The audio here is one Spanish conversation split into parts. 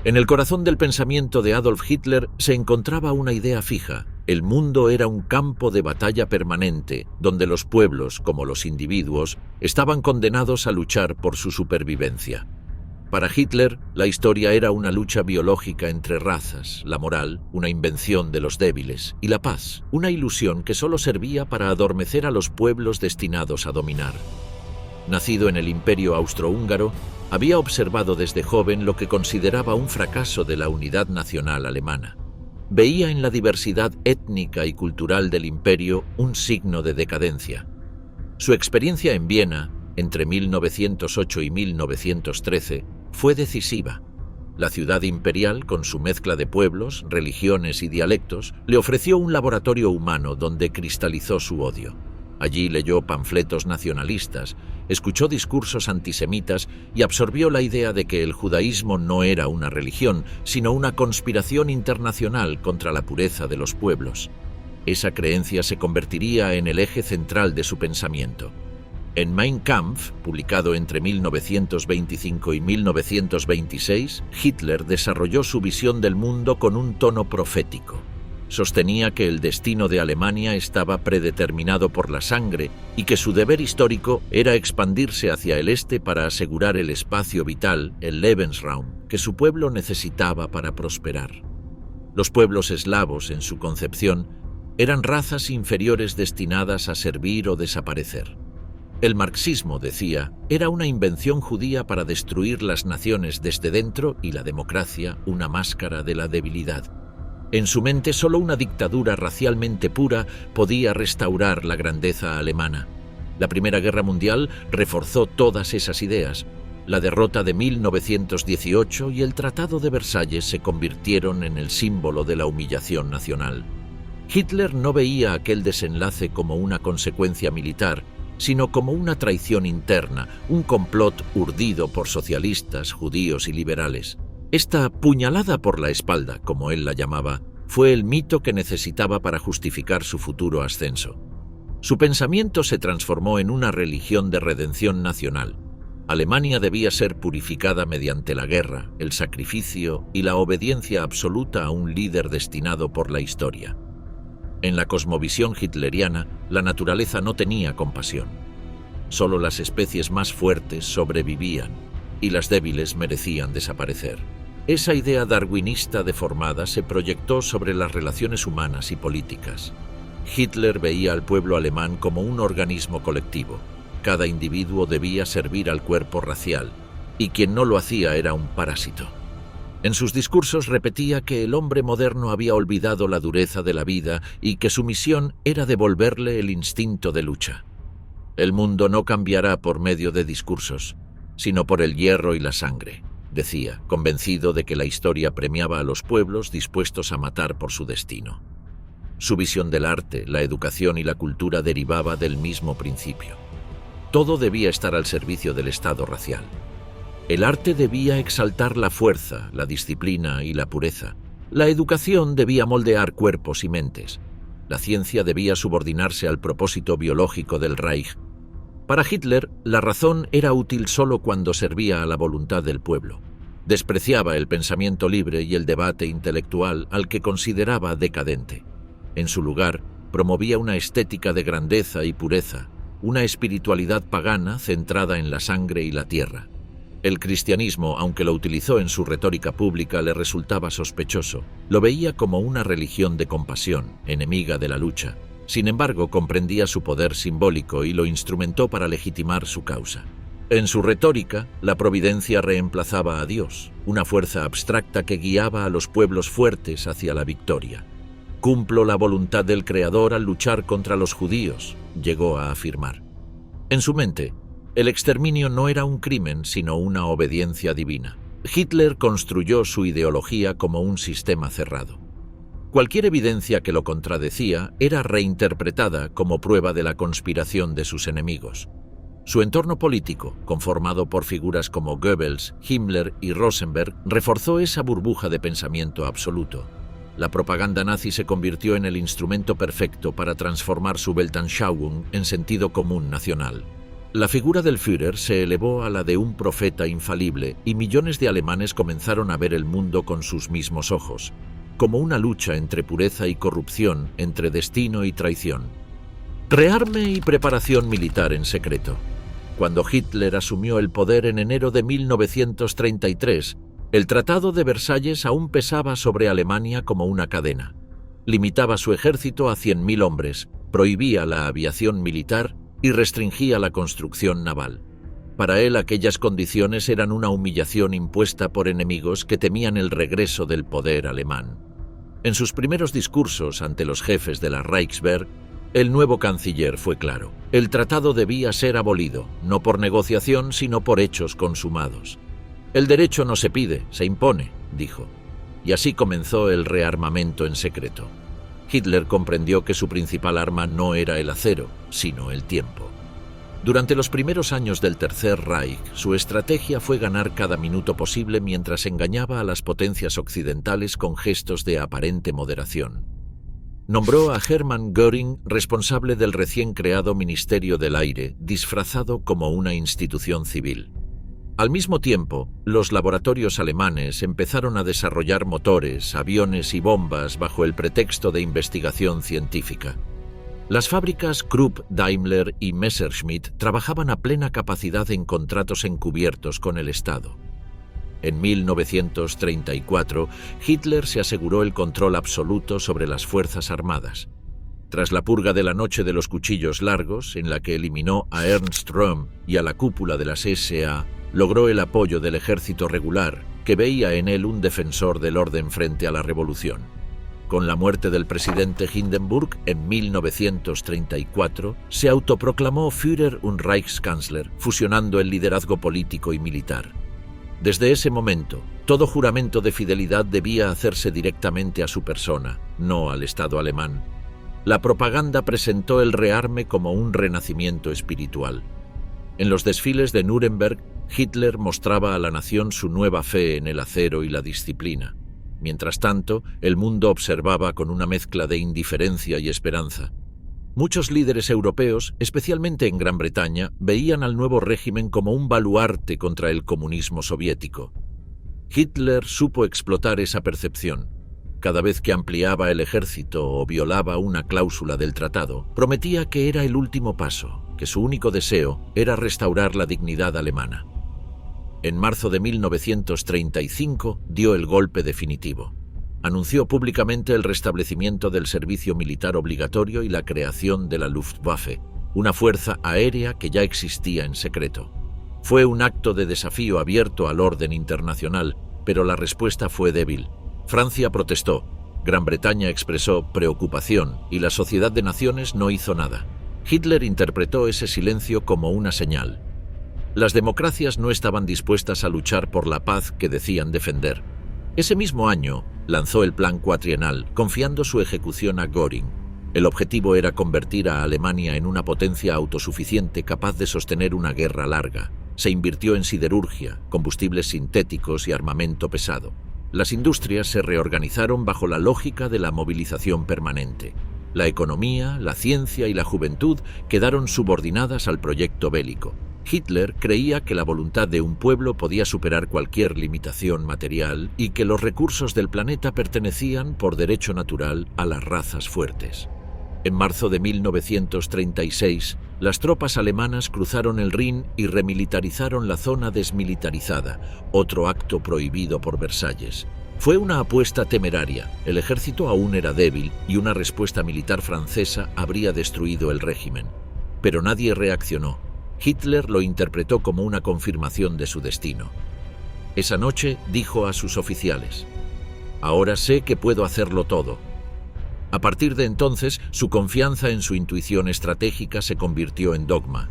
En el corazón del pensamiento de Adolf Hitler se encontraba una idea fija. El mundo era un campo de batalla permanente, donde los pueblos, como los individuos, estaban condenados a luchar por su supervivencia. Para Hitler, la historia era una lucha biológica entre razas, la moral, una invención de los débiles, y la paz, una ilusión que solo servía para adormecer a los pueblos destinados a dominar. Nacido en el Imperio Austrohúngaro, había observado desde joven lo que consideraba un fracaso de la unidad nacional alemana. Veía en la diversidad étnica y cultural del imperio un signo de decadencia. Su experiencia en Viena, entre 1908 y 1913, fue decisiva. La ciudad imperial, con su mezcla de pueblos, religiones y dialectos, le ofreció un laboratorio humano donde cristalizó su odio. Allí leyó panfletos nacionalistas, escuchó discursos antisemitas y absorbió la idea de que el judaísmo no era una religión, sino una conspiración internacional contra la pureza de los pueblos. Esa creencia se convertiría en el eje central de su pensamiento. En Mein Kampf, publicado entre 1925 y 1926, Hitler desarrolló su visión del mundo con un tono profético. Sostenía que el destino de Alemania estaba predeterminado por la sangre y que su deber histórico era expandirse hacia el este para asegurar el espacio vital, el Lebensraum, que su pueblo necesitaba para prosperar. Los pueblos eslavos, en su concepción, eran razas inferiores destinadas a servir o desaparecer. El marxismo, decía, era una invención judía para destruir las naciones desde dentro y la democracia una máscara de la debilidad. En su mente, solo una dictadura racialmente pura podía restaurar la grandeza alemana. La Primera Guerra Mundial reforzó todas esas ideas. La derrota de 1918 y el Tratado de Versalles se convirtieron en el símbolo de la humillación nacional. Hitler no veía aquel desenlace como una consecuencia militar, sino como una traición interna, un complot urdido por socialistas, judíos y liberales. Esta puñalada por la espalda, como él la llamaba, fue el mito que necesitaba para justificar su futuro ascenso. Su pensamiento se transformó en una religión de redención nacional. Alemania debía ser purificada mediante la guerra, el sacrificio y la obediencia absoluta a un líder destinado por la historia. En la cosmovisión hitleriana, la naturaleza no tenía compasión. Solo las especies más fuertes sobrevivían y las débiles merecían desaparecer. Esa idea darwinista deformada se proyectó sobre las relaciones humanas y políticas. Hitler veía al pueblo alemán como un organismo colectivo. Cada individuo debía servir al cuerpo racial, y quien no lo hacía era un parásito. En sus discursos repetía que el hombre moderno había olvidado la dureza de la vida y que su misión era devolverle el instinto de lucha. El mundo no cambiará por medio de discursos, sino por el hierro y la sangre, decía, convencido de que la historia premiaba a los pueblos dispuestos a matar por su destino. Su visión del arte, la educación y la cultura derivaba del mismo principio. Todo debía estar al servicio del Estado racial. El arte debía exaltar la fuerza, la disciplina y la pureza. La educación debía moldear cuerpos y mentes. La ciencia debía subordinarse al propósito biológico del Reich. Para Hitler, la razón era útil solo cuando servía a la voluntad del pueblo. Despreciaba el pensamiento libre y el debate intelectual al que consideraba decadente. En su lugar, promovía una estética de grandeza y pureza, una espiritualidad pagana centrada en la sangre y la tierra. El cristianismo, aunque lo utilizó en su retórica pública, le resultaba sospechoso. Lo veía como una religión de compasión, enemiga de la lucha. Sin embargo, comprendía su poder simbólico y lo instrumentó para legitimar su causa. En su retórica, la providencia reemplazaba a Dios, una fuerza abstracta que guiaba a los pueblos fuertes hacia la victoria. «Cumplo la voluntad del Creador al luchar contra los judíos», llegó a afirmar. En su mente, el exterminio no era un crimen, sino una obediencia divina. Hitler construyó su ideología como un sistema cerrado. Cualquier evidencia que lo contradecía era reinterpretada como prueba de la conspiración de sus enemigos. Su entorno político, conformado por figuras como Goebbels, Himmler y Rosenberg, reforzó esa burbuja de pensamiento absoluto. La propaganda nazi se convirtió en el instrumento perfecto para transformar su Weltanschauung en sentido común nacional. La figura del Führer se elevó a la de un profeta infalible y millones de alemanes comenzaron a ver el mundo con sus mismos ojos, como una lucha entre pureza y corrupción, entre destino y traición. Rearme y preparación militar en secreto. Cuando Hitler asumió el poder en enero de 1933, el Tratado de Versalles aún pesaba sobre Alemania como una cadena. Limitaba su ejército a 100.000 hombres, prohibía la aviación militar y restringía la construcción naval. Para él aquellas condiciones eran una humillación impuesta por enemigos que temían el regreso del poder alemán. En sus primeros discursos ante los jefes de la Reichswehr, el nuevo canciller fue claro. El tratado debía ser abolido, no por negociación, sino por hechos consumados. El derecho no se pide, se impone, dijo. Y así comenzó el rearmamento en secreto. Hitler comprendió que su principal arma no era el acero, sino el tiempo. Durante los primeros años del Tercer Reich, su estrategia fue ganar cada minuto posible mientras engañaba a las potencias occidentales con gestos de aparente moderación. Nombró a Hermann Göring responsable del recién creado Ministerio del Aire, disfrazado como una institución civil. Al mismo tiempo, los laboratorios alemanes empezaron a desarrollar motores, aviones y bombas bajo el pretexto de investigación científica. Las fábricas Krupp, Daimler y Messerschmitt trabajaban a plena capacidad en contratos encubiertos con el Estado. En 1934, Hitler se aseguró el control absoluto sobre las Fuerzas Armadas. Tras la purga de la Noche de los Cuchillos Largos, en la que eliminó a Ernst Röhm y a la cúpula de las SA, logró el apoyo del ejército regular, que veía en él un defensor del orden frente a la revolución. Con la muerte del presidente Hindenburg en 1934, se autoproclamó Führer und Reichskanzler, fusionando el liderazgo político y militar. Desde ese momento, todo juramento de fidelidad debía hacerse directamente a su persona, no al Estado alemán. La propaganda presentó el rearme como un renacimiento espiritual. En los desfiles de Nuremberg, Hitler mostraba a la nación su nueva fe en el acero y la disciplina. Mientras tanto, el mundo observaba con una mezcla de indiferencia y esperanza. Muchos líderes europeos, especialmente en Gran Bretaña, veían al nuevo régimen como un baluarte contra el comunismo soviético. Hitler supo explotar esa percepción. Cada vez que ampliaba el ejército o violaba una cláusula del tratado, prometía que era el último paso, que su único deseo era restaurar la dignidad alemana. En marzo de 1935 dio el golpe definitivo. Anunció públicamente el restablecimiento del servicio militar obligatorio y la creación de la Luftwaffe, una fuerza aérea que ya existía en secreto. Fue un acto de desafío abierto al orden internacional, pero la respuesta fue débil. Francia protestó, Gran Bretaña expresó preocupación y la Sociedad de Naciones no hizo nada. Hitler interpretó ese silencio como una señal. Las democracias no estaban dispuestas a luchar por la paz que decían defender. Ese mismo año, lanzó el Plan Cuatrienal, confiando su ejecución a Göring. El objetivo era convertir a Alemania en una potencia autosuficiente capaz de sostener una guerra larga. Se invirtió en siderurgia, combustibles sintéticos y armamento pesado. Las industrias se reorganizaron bajo la lógica de la movilización permanente. La economía, la ciencia y la juventud quedaron subordinadas al proyecto bélico. Hitler creía que la voluntad de un pueblo podía superar cualquier limitación material y que los recursos del planeta pertenecían por derecho natural a las razas fuertes. En marzo de 1936, las tropas alemanas cruzaron el Rin y remilitarizaron la zona desmilitarizada, otro acto prohibido por Versalles. Fue una apuesta temeraria, el ejército aún era débil y una respuesta militar francesa habría destruido el régimen. Pero nadie reaccionó. Hitler lo interpretó como una confirmación de su destino. Esa noche dijo a sus oficiales: «Ahora sé que puedo hacerlo todo». A partir de entonces, su confianza en su intuición estratégica se convirtió en dogma.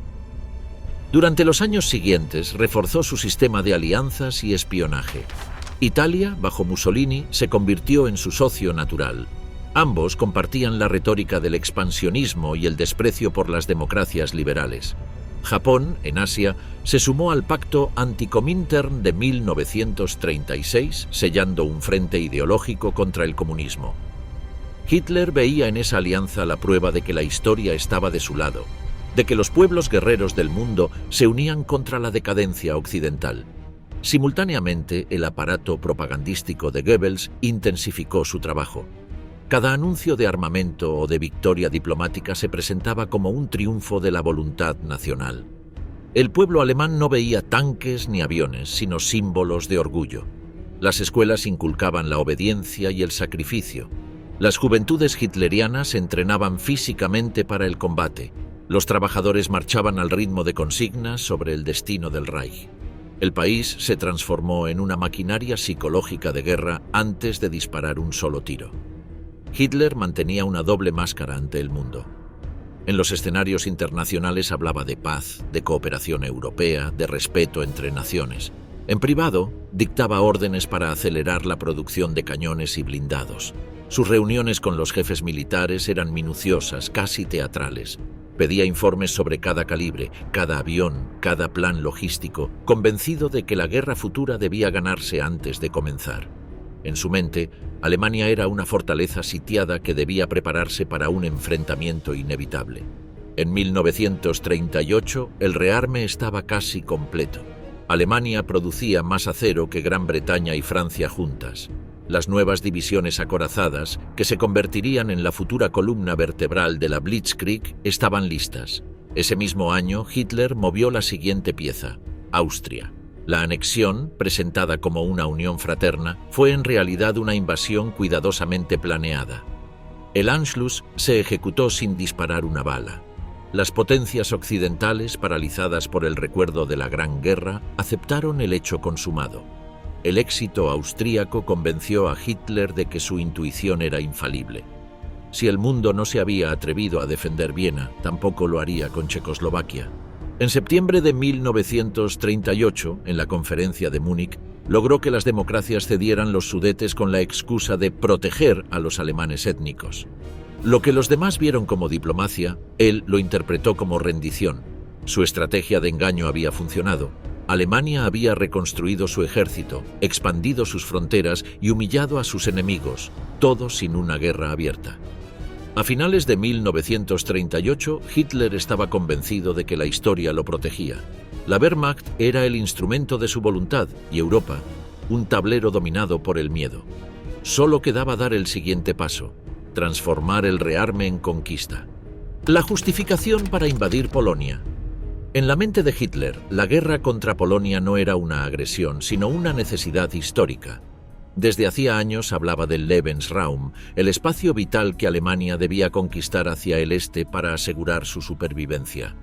Durante los años siguientes, reforzó su sistema de alianzas y espionaje. Italia, bajo Mussolini, se convirtió en su socio natural. Ambos compartían la retórica del expansionismo y el desprecio por las democracias liberales. Japón, en Asia, se sumó al pacto anticomintern de 1936, sellando un frente ideológico contra el comunismo. Hitler veía en esa alianza la prueba de que la historia estaba de su lado. de que los pueblos guerreros del mundo se unían contra la decadencia occidental. Simultáneamente, el aparato propagandístico de Goebbels intensificó su trabajo. Cada anuncio de armamento o de victoria diplomática se presentaba como un triunfo de la voluntad nacional. El pueblo alemán no veía tanques ni aviones, sino símbolos de orgullo. Las escuelas inculcaban la obediencia y el sacrificio. Las juventudes hitlerianas se entrenaban físicamente para el combate. Los trabajadores marchaban al ritmo de consignas sobre el destino del Reich. El país se transformó en una maquinaria psicológica de guerra antes de disparar un solo tiro. Hitler mantenía una doble máscara ante el mundo. En los escenarios internacionales hablaba de paz, de cooperación europea, de respeto entre naciones. En privado, dictaba órdenes para acelerar la producción de cañones y blindados. Sus reuniones con los jefes militares eran minuciosas, casi teatrales. Pedía informes sobre cada calibre, cada avión, cada plan logístico, convencido de que la guerra futura debía ganarse antes de comenzar. En su mente, Alemania era una fortaleza sitiada que debía prepararse para un enfrentamiento inevitable. En 1938, el rearme estaba casi completo. Alemania producía más acero que Gran Bretaña y Francia juntas. Las nuevas divisiones acorazadas, que se convertirían en la futura columna vertebral de la Blitzkrieg, estaban listas. Ese mismo año, Hitler movió la siguiente pieza: Austria. La anexión, presentada como una unión fraterna, fue en realidad una invasión cuidadosamente planeada. El Anschluss se ejecutó sin disparar una bala. Las potencias occidentales, paralizadas por el recuerdo de la Gran Guerra, aceptaron el hecho consumado. El éxito austríaco convenció a Hitler de que su intuición era infalible. Si el mundo no se había atrevido a defender Viena, tampoco lo haría con Checoslovaquia. En septiembre de 1938, en la conferencia de Múnich, logró que las democracias cedieran los Sudetes con la excusa de proteger a los alemanes étnicos. Lo que los demás vieron como diplomacia, él lo interpretó como rendición. Su estrategia de engaño había funcionado. Alemania había reconstruido su ejército, expandido sus fronteras y humillado a sus enemigos, todo sin una guerra abierta. A finales de 1938, Hitler estaba convencido de que la historia lo protegía. La Wehrmacht era el instrumento de su voluntad y Europa, un tablero dominado por el miedo. Solo quedaba dar el siguiente paso: transformar el rearme en conquista. La justificación para invadir Polonia. En la mente de Hitler, la guerra contra Polonia no era una agresión, sino una necesidad histórica. Desde hacía años hablaba del Lebensraum, el espacio vital que Alemania debía conquistar hacia el este para asegurar su supervivencia.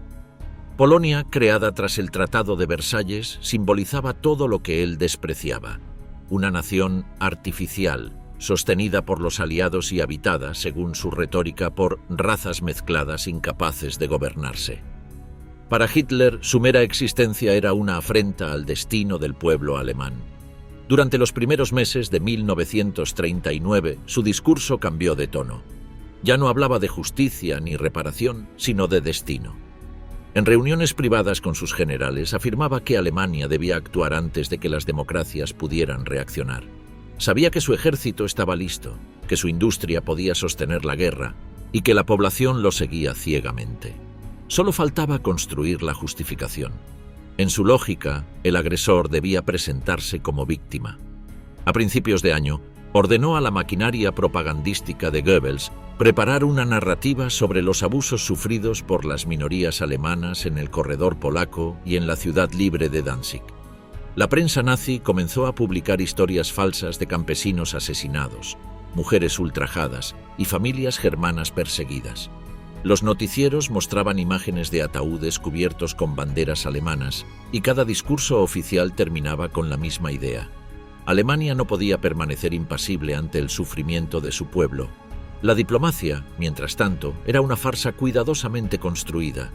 Polonia, creada tras el Tratado de Versalles, simbolizaba todo lo que él despreciaba: una nación artificial, sostenida por los aliados y habitada, según su retórica, por razas mezcladas incapaces de gobernarse. Para Hitler, su mera existencia era una afrenta al destino del pueblo alemán. Durante los primeros meses de 1939, su discurso cambió de tono. Ya no hablaba de justicia ni reparación, sino de destino. En reuniones privadas con sus generales, afirmaba que Alemania debía actuar antes de que las democracias pudieran reaccionar. Sabía que su ejército estaba listo, que su industria podía sostener la guerra y que la población lo seguía ciegamente. Solo faltaba construir la justificación. En su lógica, el agresor debía presentarse como víctima. A principios de año, ordenó a la maquinaria propagandística de Goebbels preparar una narrativa sobre los abusos sufridos por las minorías alemanas en el corredor polaco y en la ciudad libre de Danzig. La prensa nazi comenzó a publicar historias falsas de campesinos asesinados, mujeres ultrajadas y familias germanas perseguidas. Los noticieros mostraban imágenes de ataúdes cubiertos con banderas alemanas y cada discurso oficial terminaba con la misma idea: Alemania no podía permanecer impasible ante el sufrimiento de su pueblo. La diplomacia, mientras tanto, era una farsa cuidadosamente construida.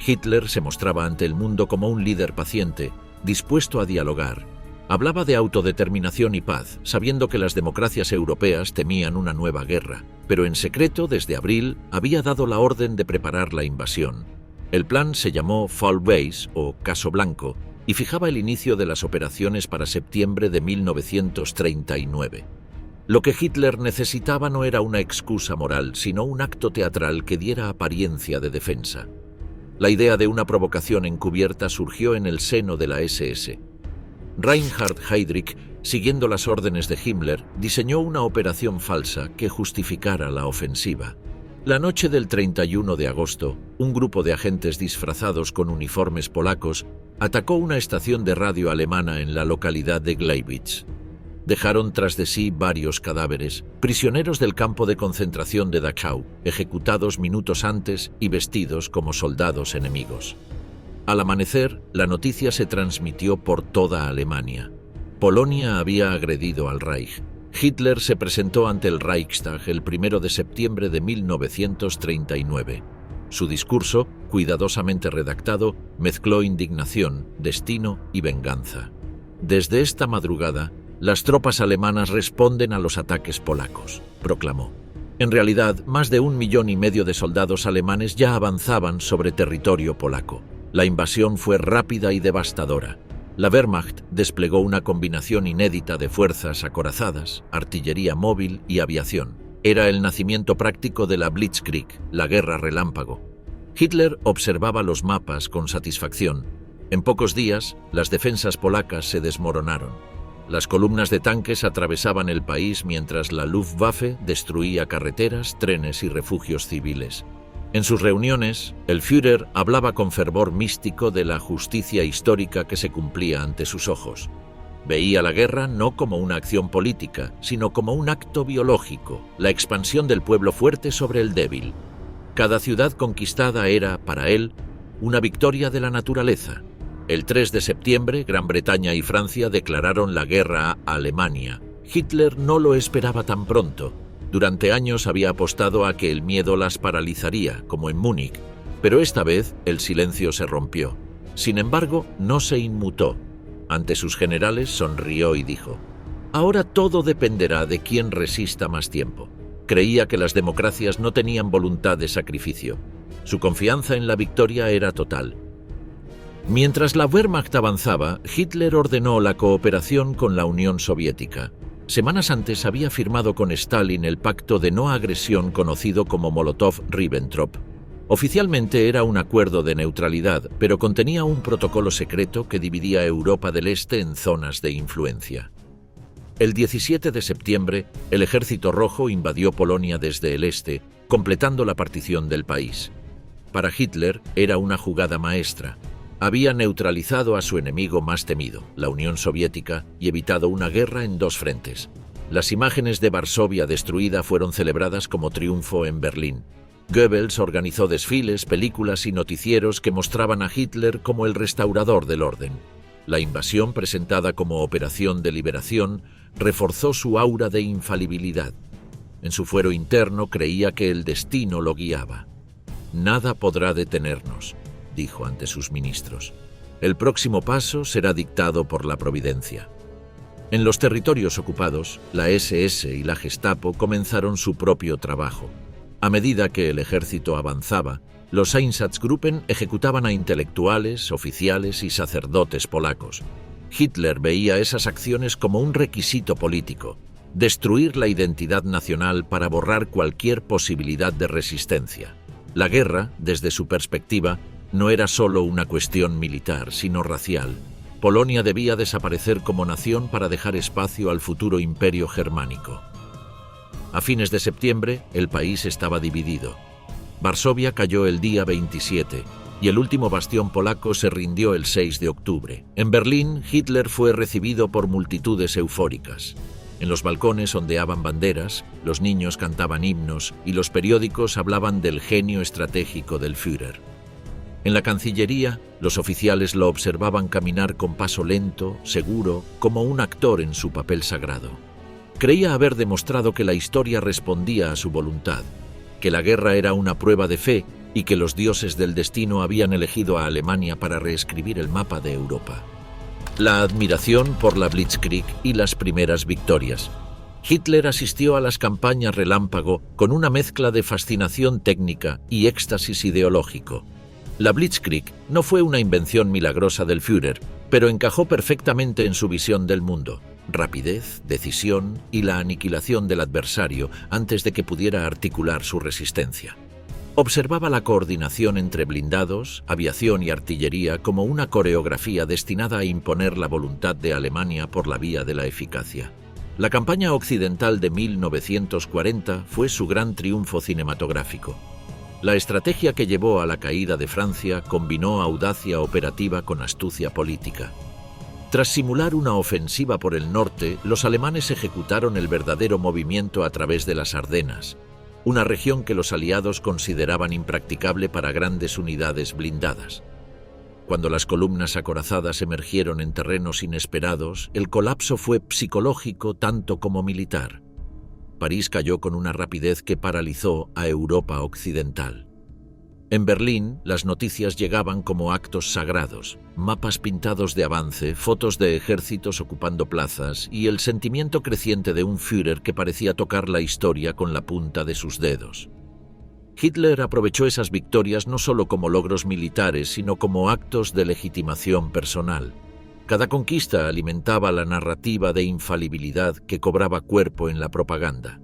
Hitler se mostraba ante el mundo como un líder paciente, dispuesto a dialogar. Hablaba de autodeterminación y paz, sabiendo que las democracias europeas temían una nueva guerra, pero en secreto, desde abril, había dado la orden de preparar la invasión. El plan se llamó Fall Base, o Caso Blanco, y fijaba el inicio de las operaciones para septiembre de 1939. Lo que Hitler necesitaba no era una excusa moral, sino un acto teatral que diera apariencia de defensa. La idea de una provocación encubierta surgió en el seno de la SS. Reinhard Heydrich, siguiendo las órdenes de Himmler, diseñó una operación falsa que justificara la ofensiva. La noche del 31 de agosto, un grupo de agentes disfrazados con uniformes polacos atacó una estación de radio alemana en la localidad de Gleiwitz. Dejaron tras de sí varios cadáveres, prisioneros del campo de concentración de Dachau, ejecutados minutos antes y vestidos como soldados enemigos. Al amanecer, la noticia se transmitió por toda Alemania. Polonia había agredido al Reich. Hitler se presentó ante el Reichstag el 1 de septiembre de 1939. Su discurso, cuidadosamente redactado, mezcló indignación, destino y venganza. Desde esta madrugada, las tropas alemanas responden a los ataques polacos, proclamó. En realidad, más de 1,5 millones de soldados alemanes ya avanzaban sobre territorio polaco. La invasión fue rápida y devastadora. La Wehrmacht desplegó una combinación inédita de fuerzas acorazadas, artillería móvil y aviación. Era el nacimiento práctico de la Blitzkrieg, la guerra relámpago. Hitler observaba los mapas con satisfacción. En pocos días, las defensas polacas se desmoronaron. Las columnas de tanques atravesaban el país mientras la Luftwaffe destruía carreteras, trenes y refugios civiles. En sus reuniones, el Führer hablaba con fervor místico de la justicia histórica que se cumplía ante sus ojos. Veía la guerra no como una acción política, sino como un acto biológico, la expansión del pueblo fuerte sobre el débil. Cada ciudad conquistada era, para él, una victoria de la naturaleza. El 3 de septiembre, Gran Bretaña y Francia declararon la guerra a Alemania. Hitler no lo esperaba tan pronto. Durante años había apostado a que el miedo las paralizaría, como en Múnich, pero esta vez el silencio se rompió. Sin embargo, no se inmutó. Ante sus generales sonrió y dijo: «Ahora todo dependerá de quién resista más tiempo». Creía que las democracias no tenían voluntad de sacrificio. Su confianza en la victoria era total. Mientras la Wehrmacht avanzaba, Hitler ordenó la cooperación con la Unión Soviética. Semanas antes había firmado con Stalin el pacto de no agresión conocido como Molotov-Ribbentrop. Oficialmente era un acuerdo de neutralidad, pero contenía un protocolo secreto que dividía a Europa del Este en zonas de influencia. El 17 de septiembre, el Ejército Rojo invadió Polonia desde el este, completando la partición del país. Para Hitler era una jugada maestra. Había neutralizado a su enemigo más temido, la Unión Soviética, y evitado una guerra en dos frentes. Las imágenes de Varsovia destruida fueron celebradas como triunfo en Berlín. Goebbels organizó desfiles, películas y noticieros que mostraban a Hitler como el restaurador del orden. La invasión, presentada como operación de liberación, reforzó su aura de infalibilidad. En su fuero interno creía que el destino lo guiaba. «Nada podrá detenernos», dijo ante sus ministros. «El próximo paso será dictado por la providencia». En los territorios ocupados, la SS y la Gestapo comenzaron su propio trabajo. A medida que el ejército avanzaba, los Einsatzgruppen ejecutaban a intelectuales, oficiales y sacerdotes polacos. Hitler veía esas acciones como un requisito político: destruir la identidad nacional para borrar cualquier posibilidad de resistencia. La guerra, desde su perspectiva, no era solo una cuestión militar, sino racial. Polonia debía desaparecer como nación para dejar espacio al futuro imperio germánico. A fines de septiembre, el país estaba dividido. Varsovia cayó el día 27 y el último bastión polaco se rindió el 6 de octubre. En Berlín, Hitler fue recibido por multitudes eufóricas. En los balcones ondeaban banderas, los niños cantaban himnos y los periódicos hablaban del genio estratégico del Führer. En la Cancillería, los oficiales lo observaban caminar con paso lento, seguro, como un actor en su papel sagrado. Creía haber demostrado que la historia respondía a su voluntad, que la guerra era una prueba de fe y que los dioses del destino habían elegido a Alemania para reescribir el mapa de Europa. La admiración por la Blitzkrieg y las primeras victorias. Hitler asistió a las campañas relámpago con una mezcla de fascinación técnica y éxtasis ideológico. La Blitzkrieg no fue una invención milagrosa del Führer, pero encajó perfectamente en su visión del mundo: rapidez, decisión y la aniquilación del adversario antes de que pudiera articular su resistencia. Observaba la coordinación entre blindados, aviación y artillería como una coreografía destinada a imponer la voluntad de Alemania por la vía de la eficacia. La campaña occidental de 1940 fue su gran triunfo cinematográfico. La estrategia que llevó a la caída de Francia combinó audacia operativa con astucia política. Tras simular una ofensiva por el norte, los alemanes ejecutaron el verdadero movimiento a través de las Ardenas, una región que los aliados consideraban impracticable para grandes unidades blindadas. Cuando las columnas acorazadas emergieron en terrenos inesperados, el colapso fue psicológico tanto como militar. París cayó con una rapidez que paralizó a Europa occidental. En Berlín, las noticias llegaban como actos sagrados, mapas pintados de avance, fotos de ejércitos ocupando plazas y el sentimiento creciente de un Führer que parecía tocar la historia con la punta de sus dedos. Hitler aprovechó esas victorias no solo como logros militares, sino como actos de legitimación personal. Cada conquista alimentaba la narrativa de infalibilidad que cobraba cuerpo en la propaganda.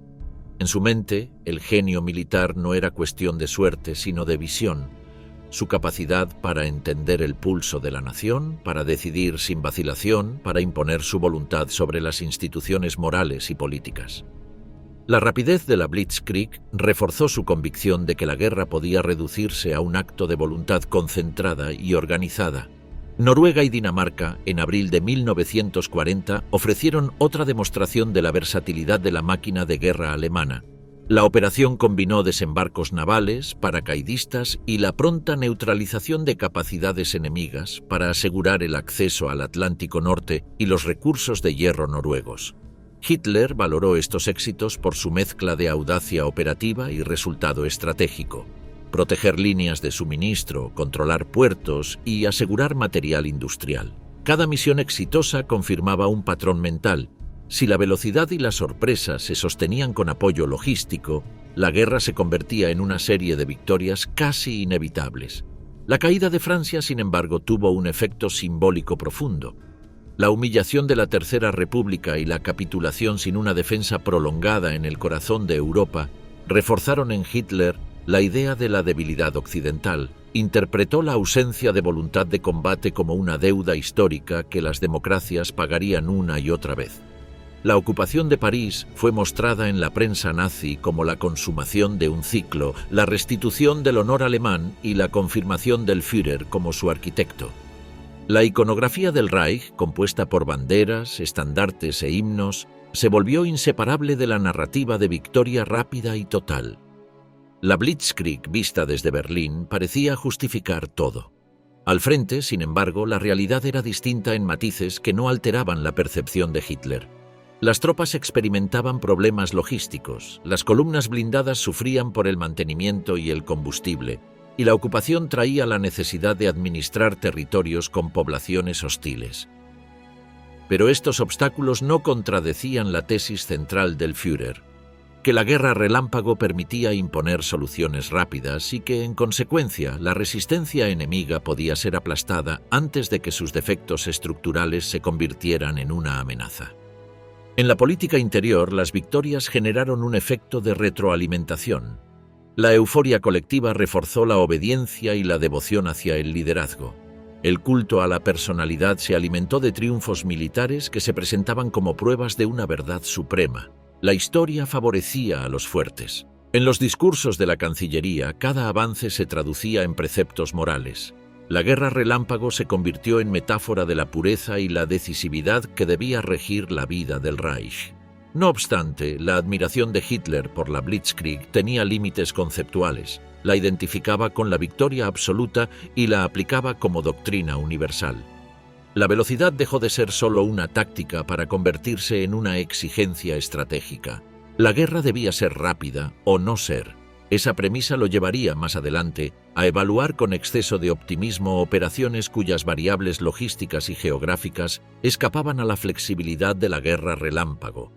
En su mente, el genio militar no era cuestión de suerte, sino de visión, su capacidad para entender el pulso de la nación, para decidir sin vacilación, para imponer su voluntad sobre las instituciones morales y políticas. La rapidez de la Blitzkrieg reforzó su convicción de que la guerra podía reducirse a un acto de voluntad concentrada y organizada. Noruega y Dinamarca, en abril de 1940, ofrecieron otra demostración de la versatilidad de la máquina de guerra alemana. La operación combinó desembarcos navales, paracaidistas y la pronta neutralización de capacidades enemigas para asegurar el acceso al Atlántico Norte y los recursos de hierro noruegos. Hitler valoró estos éxitos por su mezcla de audacia operativa y resultado estratégico. Proteger líneas de suministro, controlar puertos y asegurar material industrial. Cada misión exitosa confirmaba un patrón mental. Si la velocidad y la sorpresa se sostenían con apoyo logístico, la guerra se convertía en una serie de victorias casi inevitables. La caída de Francia, sin embargo, tuvo un efecto simbólico profundo. La humillación de la Tercera República y la capitulación sin una defensa prolongada en el corazón de Europa reforzaron en Hitler la idea de la debilidad occidental. Interpretó la ausencia de voluntad de combate como una deuda histórica que las democracias pagarían una y otra vez. La ocupación de París fue mostrada en la prensa nazi como la consumación de un ciclo, la restitución del honor alemán y la confirmación del Führer como su arquitecto. La iconografía del Reich, compuesta por banderas, estandartes e himnos, se volvió inseparable de la narrativa de victoria rápida y total. La Blitzkrieg, vista desde Berlín, parecía justificar todo. Al frente, sin embargo, la realidad era distinta en matices que no alteraban la percepción de Hitler. Las tropas experimentaban problemas logísticos, las columnas blindadas sufrían por el mantenimiento y el combustible, y la ocupación traía la necesidad de administrar territorios con poblaciones hostiles. Pero estos obstáculos no contradecían la tesis central del Führer, que la guerra relámpago permitía imponer soluciones rápidas y que, en consecuencia, la resistencia enemiga podía ser aplastada antes de que sus defectos estructurales se convirtieran en una amenaza. En la política interior, las victorias generaron un efecto de retroalimentación. La euforia colectiva reforzó la obediencia y la devoción hacia el liderazgo. El culto a la personalidad se alimentó de triunfos militares que se presentaban como pruebas de una verdad suprema. La historia favorecía a los fuertes. En los discursos de la Cancillería, cada avance se traducía en preceptos morales. La guerra relámpago se convirtió en metáfora de la pureza y la decisividad que debía regir la vida del Reich. No obstante, la admiración de Hitler por la Blitzkrieg tenía límites conceptuales. La identificaba con la victoria absoluta y la aplicaba como doctrina universal. La velocidad dejó de ser solo una táctica para convertirse en una exigencia estratégica. La guerra debía ser rápida o no ser. Esa premisa lo llevaría más adelante a evaluar con exceso de optimismo operaciones cuyas variables logísticas y geográficas escapaban a la flexibilidad de la guerra relámpago.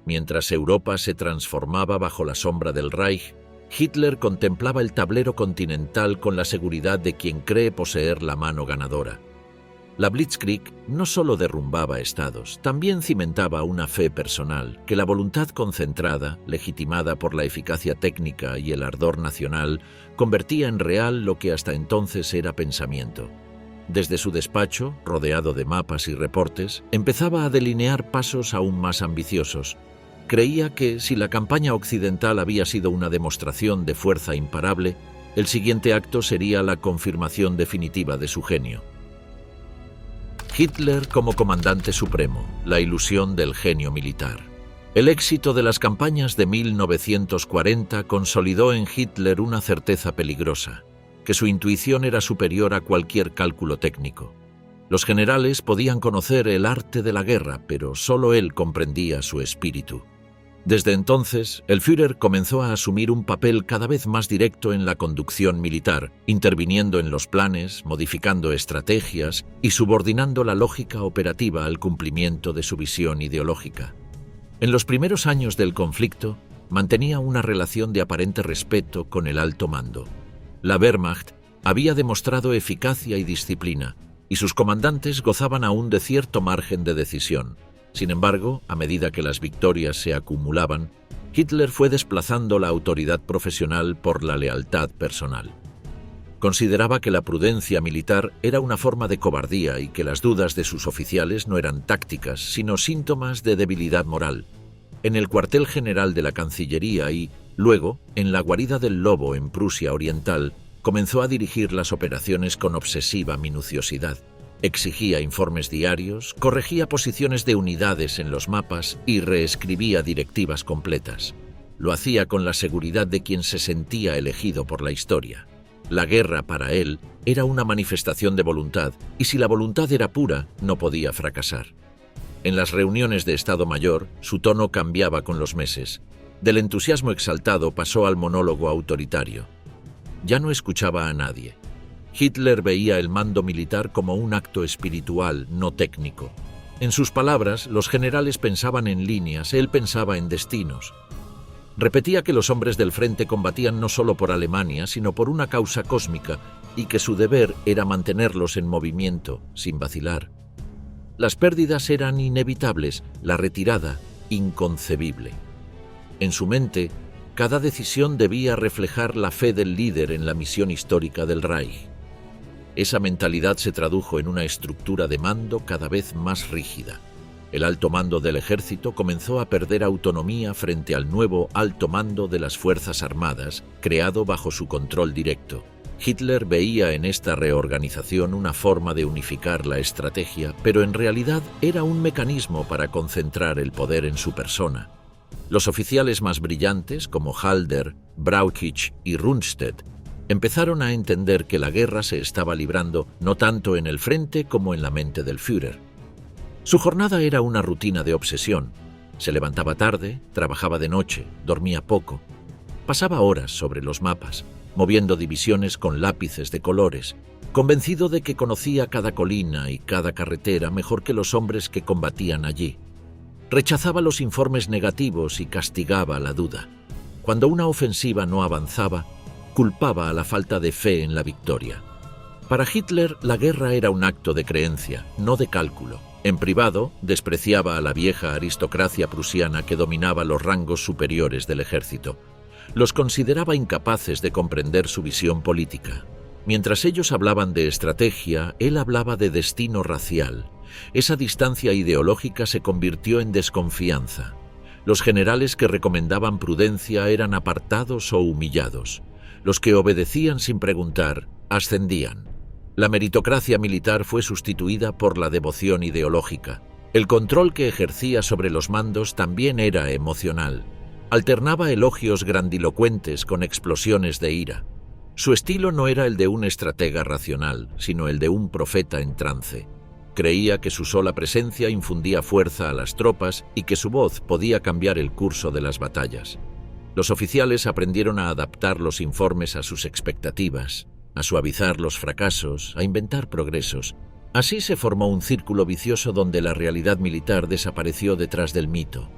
Mientras Europa se transformaba bajo la sombra del Reich, Hitler contemplaba el tablero continental con la seguridad de quien cree poseer la mano ganadora. La Blitzkrieg no solo derrumbaba estados, también cimentaba una fe personal, que la voluntad concentrada, legitimada por la eficacia técnica y el ardor nacional, convertía en real lo que hasta entonces era pensamiento. Desde su despacho, rodeado de mapas y reportes, empezaba a delinear pasos aún más ambiciosos. Creía que, si la campaña occidental había sido una demostración de fuerza imparable, el siguiente acto sería la confirmación definitiva de su genio. Hitler como comandante supremo, la ilusión del genio militar. El éxito de las campañas de 1940 consolidó en Hitler una certeza peligrosa, que su intuición era superior a cualquier cálculo técnico. Los generales podían conocer el arte de la guerra, pero solo él comprendía su espíritu. Desde entonces, el Führer comenzó a asumir un papel cada vez más directo en la conducción militar, interviniendo en los planes, modificando estrategias y subordinando la lógica operativa al cumplimiento de su visión ideológica. En los primeros años del conflicto, mantenía una relación de aparente respeto con el alto mando. La Wehrmacht había demostrado eficacia y disciplina, y sus comandantes gozaban aún de cierto margen de decisión. Sin embargo, a medida que las victorias se acumulaban, Hitler fue desplazando la autoridad profesional por la lealtad personal. Consideraba que la prudencia militar era una forma de cobardía y que las dudas de sus oficiales no eran tácticas, sino síntomas de debilidad moral. En el cuartel general de la Cancillería y, luego, en la guarida del Lobo en Prusia Oriental, comenzó a dirigir las operaciones con obsesiva minuciosidad. Exigía informes diarios, corregía posiciones de unidades en los mapas y reescribía directivas completas. Lo hacía con la seguridad de quien se sentía elegido por la historia. La guerra, para él, era una manifestación de voluntad, y si la voluntad era pura, no podía fracasar. En las reuniones de Estado Mayor, su tono cambiaba con los meses. Del entusiasmo exaltado pasó al monólogo autoritario. Ya no escuchaba a nadie. Hitler veía el mando militar como un acto espiritual, no técnico. En sus palabras, los generales pensaban en líneas, él pensaba en destinos. Repetía que los hombres del frente combatían no solo por Alemania, sino por una causa cósmica, y que su deber era mantenerlos en movimiento, sin vacilar. Las pérdidas eran inevitables, la retirada, inconcebible. En su mente, cada decisión debía reflejar la fe del líder en la misión histórica del Reich. Esa mentalidad se tradujo en una estructura de mando cada vez más rígida. El alto mando del ejército comenzó a perder autonomía frente al nuevo alto mando de las Fuerzas Armadas, creado bajo su control directo. Hitler veía en esta reorganización una forma de unificar la estrategia, pero en realidad era un mecanismo para concentrar el poder en su persona. Los oficiales más brillantes, como Halder, Brauchitsch y Rundstedt, empezaron a entender que la guerra se estaba librando no tanto en el frente como en la mente del Führer. Su jornada era una rutina de obsesión. Se levantaba tarde, trabajaba de noche, dormía poco. Pasaba horas sobre los mapas, moviendo divisiones con lápices de colores, convencido de que conocía cada colina y cada carretera mejor que los hombres que combatían allí. Rechazaba los informes negativos y castigaba la duda. Cuando una ofensiva no avanzaba, culpaba a la falta de fe en la victoria. Para Hitler, la guerra era un acto de creencia, no de cálculo. En privado, despreciaba a la vieja aristocracia prusiana que dominaba los rangos superiores del ejército. Los consideraba incapaces de comprender su visión política. Mientras ellos hablaban de estrategia, él hablaba de destino racial. Esa distancia ideológica se convirtió en desconfianza. Los generales que recomendaban prudencia eran apartados o humillados. Los que obedecían sin preguntar, ascendían. La meritocracia militar fue sustituida por la devoción ideológica. El control que ejercía sobre los mandos también era emocional. Alternaba elogios grandilocuentes con explosiones de ira. Su estilo no era el de un estratega racional, sino el de un profeta en trance. Creía que su sola presencia infundía fuerza a las tropas y que su voz podía cambiar el curso de las batallas. Los oficiales aprendieron a adaptar los informes a sus expectativas, a suavizar los fracasos, a inventar progresos. Así se formó un círculo vicioso donde la realidad militar desapareció detrás del mito.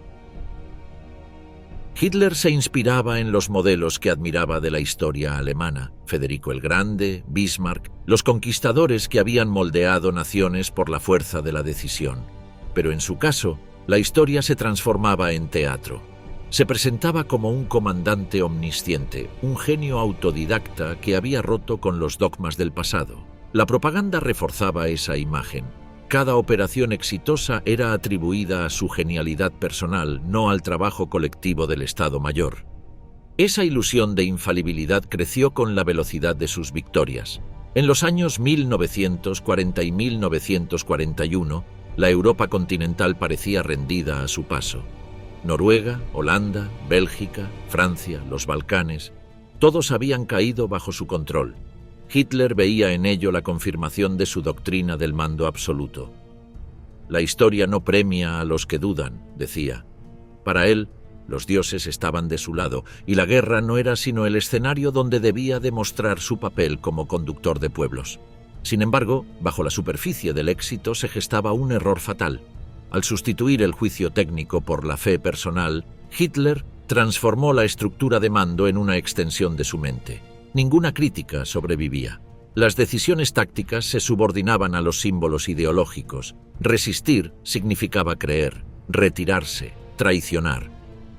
Hitler se inspiraba en los modelos que admiraba de la historia alemana: Federico el Grande, Bismarck, los conquistadores que habían moldeado naciones por la fuerza de la decisión. Pero en su caso, la historia se transformaba en teatro. Se presentaba como un comandante omnisciente, un genio autodidacta que había roto con los dogmas del pasado. La propaganda reforzaba esa imagen. Cada operación exitosa era atribuida a su genialidad personal, no al trabajo colectivo del Estado Mayor. Esa ilusión de infalibilidad creció con la velocidad de sus victorias. En los años 1940 y 1941, la Europa continental parecía rendida a su paso. Noruega, Holanda, Bélgica, Francia, los Balcanes, todos habían caído bajo su control. Hitler veía en ello la confirmación de su doctrina del mando absoluto. La historia no premia a los que dudan, decía. Para él, los dioses estaban de su lado, y la guerra no era sino el escenario donde debía demostrar su papel como conductor de pueblos. Sin embargo, bajo la superficie del éxito se gestaba un error fatal. Al sustituir el juicio técnico por la fe personal, Hitler transformó la estructura de mando en una extensión de su mente. Ninguna crítica sobrevivía. Las decisiones tácticas se subordinaban a los símbolos ideológicos. Resistir significaba creer, retirarse, traicionar.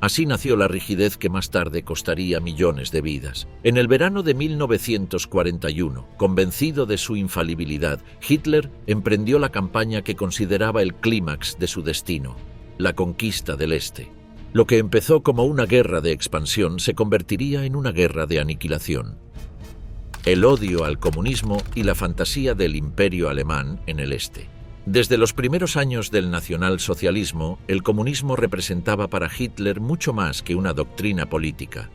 Así nació la rigidez que más tarde costaría millones de vidas. En el verano de 1941, convencido de su infalibilidad, Hitler emprendió la campaña que consideraba el clímax de su destino: la conquista del Este. Lo que empezó como una guerra de expansión se convertiría en una guerra de aniquilación. El odio al comunismo y la fantasía del imperio alemán en el Este. Desde los primeros años del nacionalsocialismo, el comunismo representaba para Hitler mucho más que una doctrina política.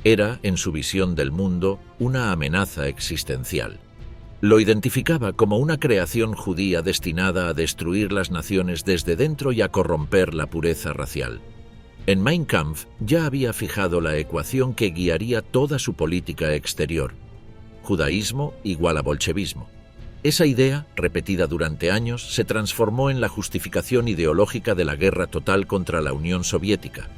Era, en su visión del mundo, una amenaza existencial. Lo identificaba como una creación judía destinada a destruir las naciones desde dentro y a corromper la pureza racial. En Mein Kampf ya había fijado la ecuación que guiaría toda su política exterior: judaísmo igual a bolchevismo. Esa idea, repetida durante años, se transformó en la justificación ideológica de la guerra total contra la Unión Soviética.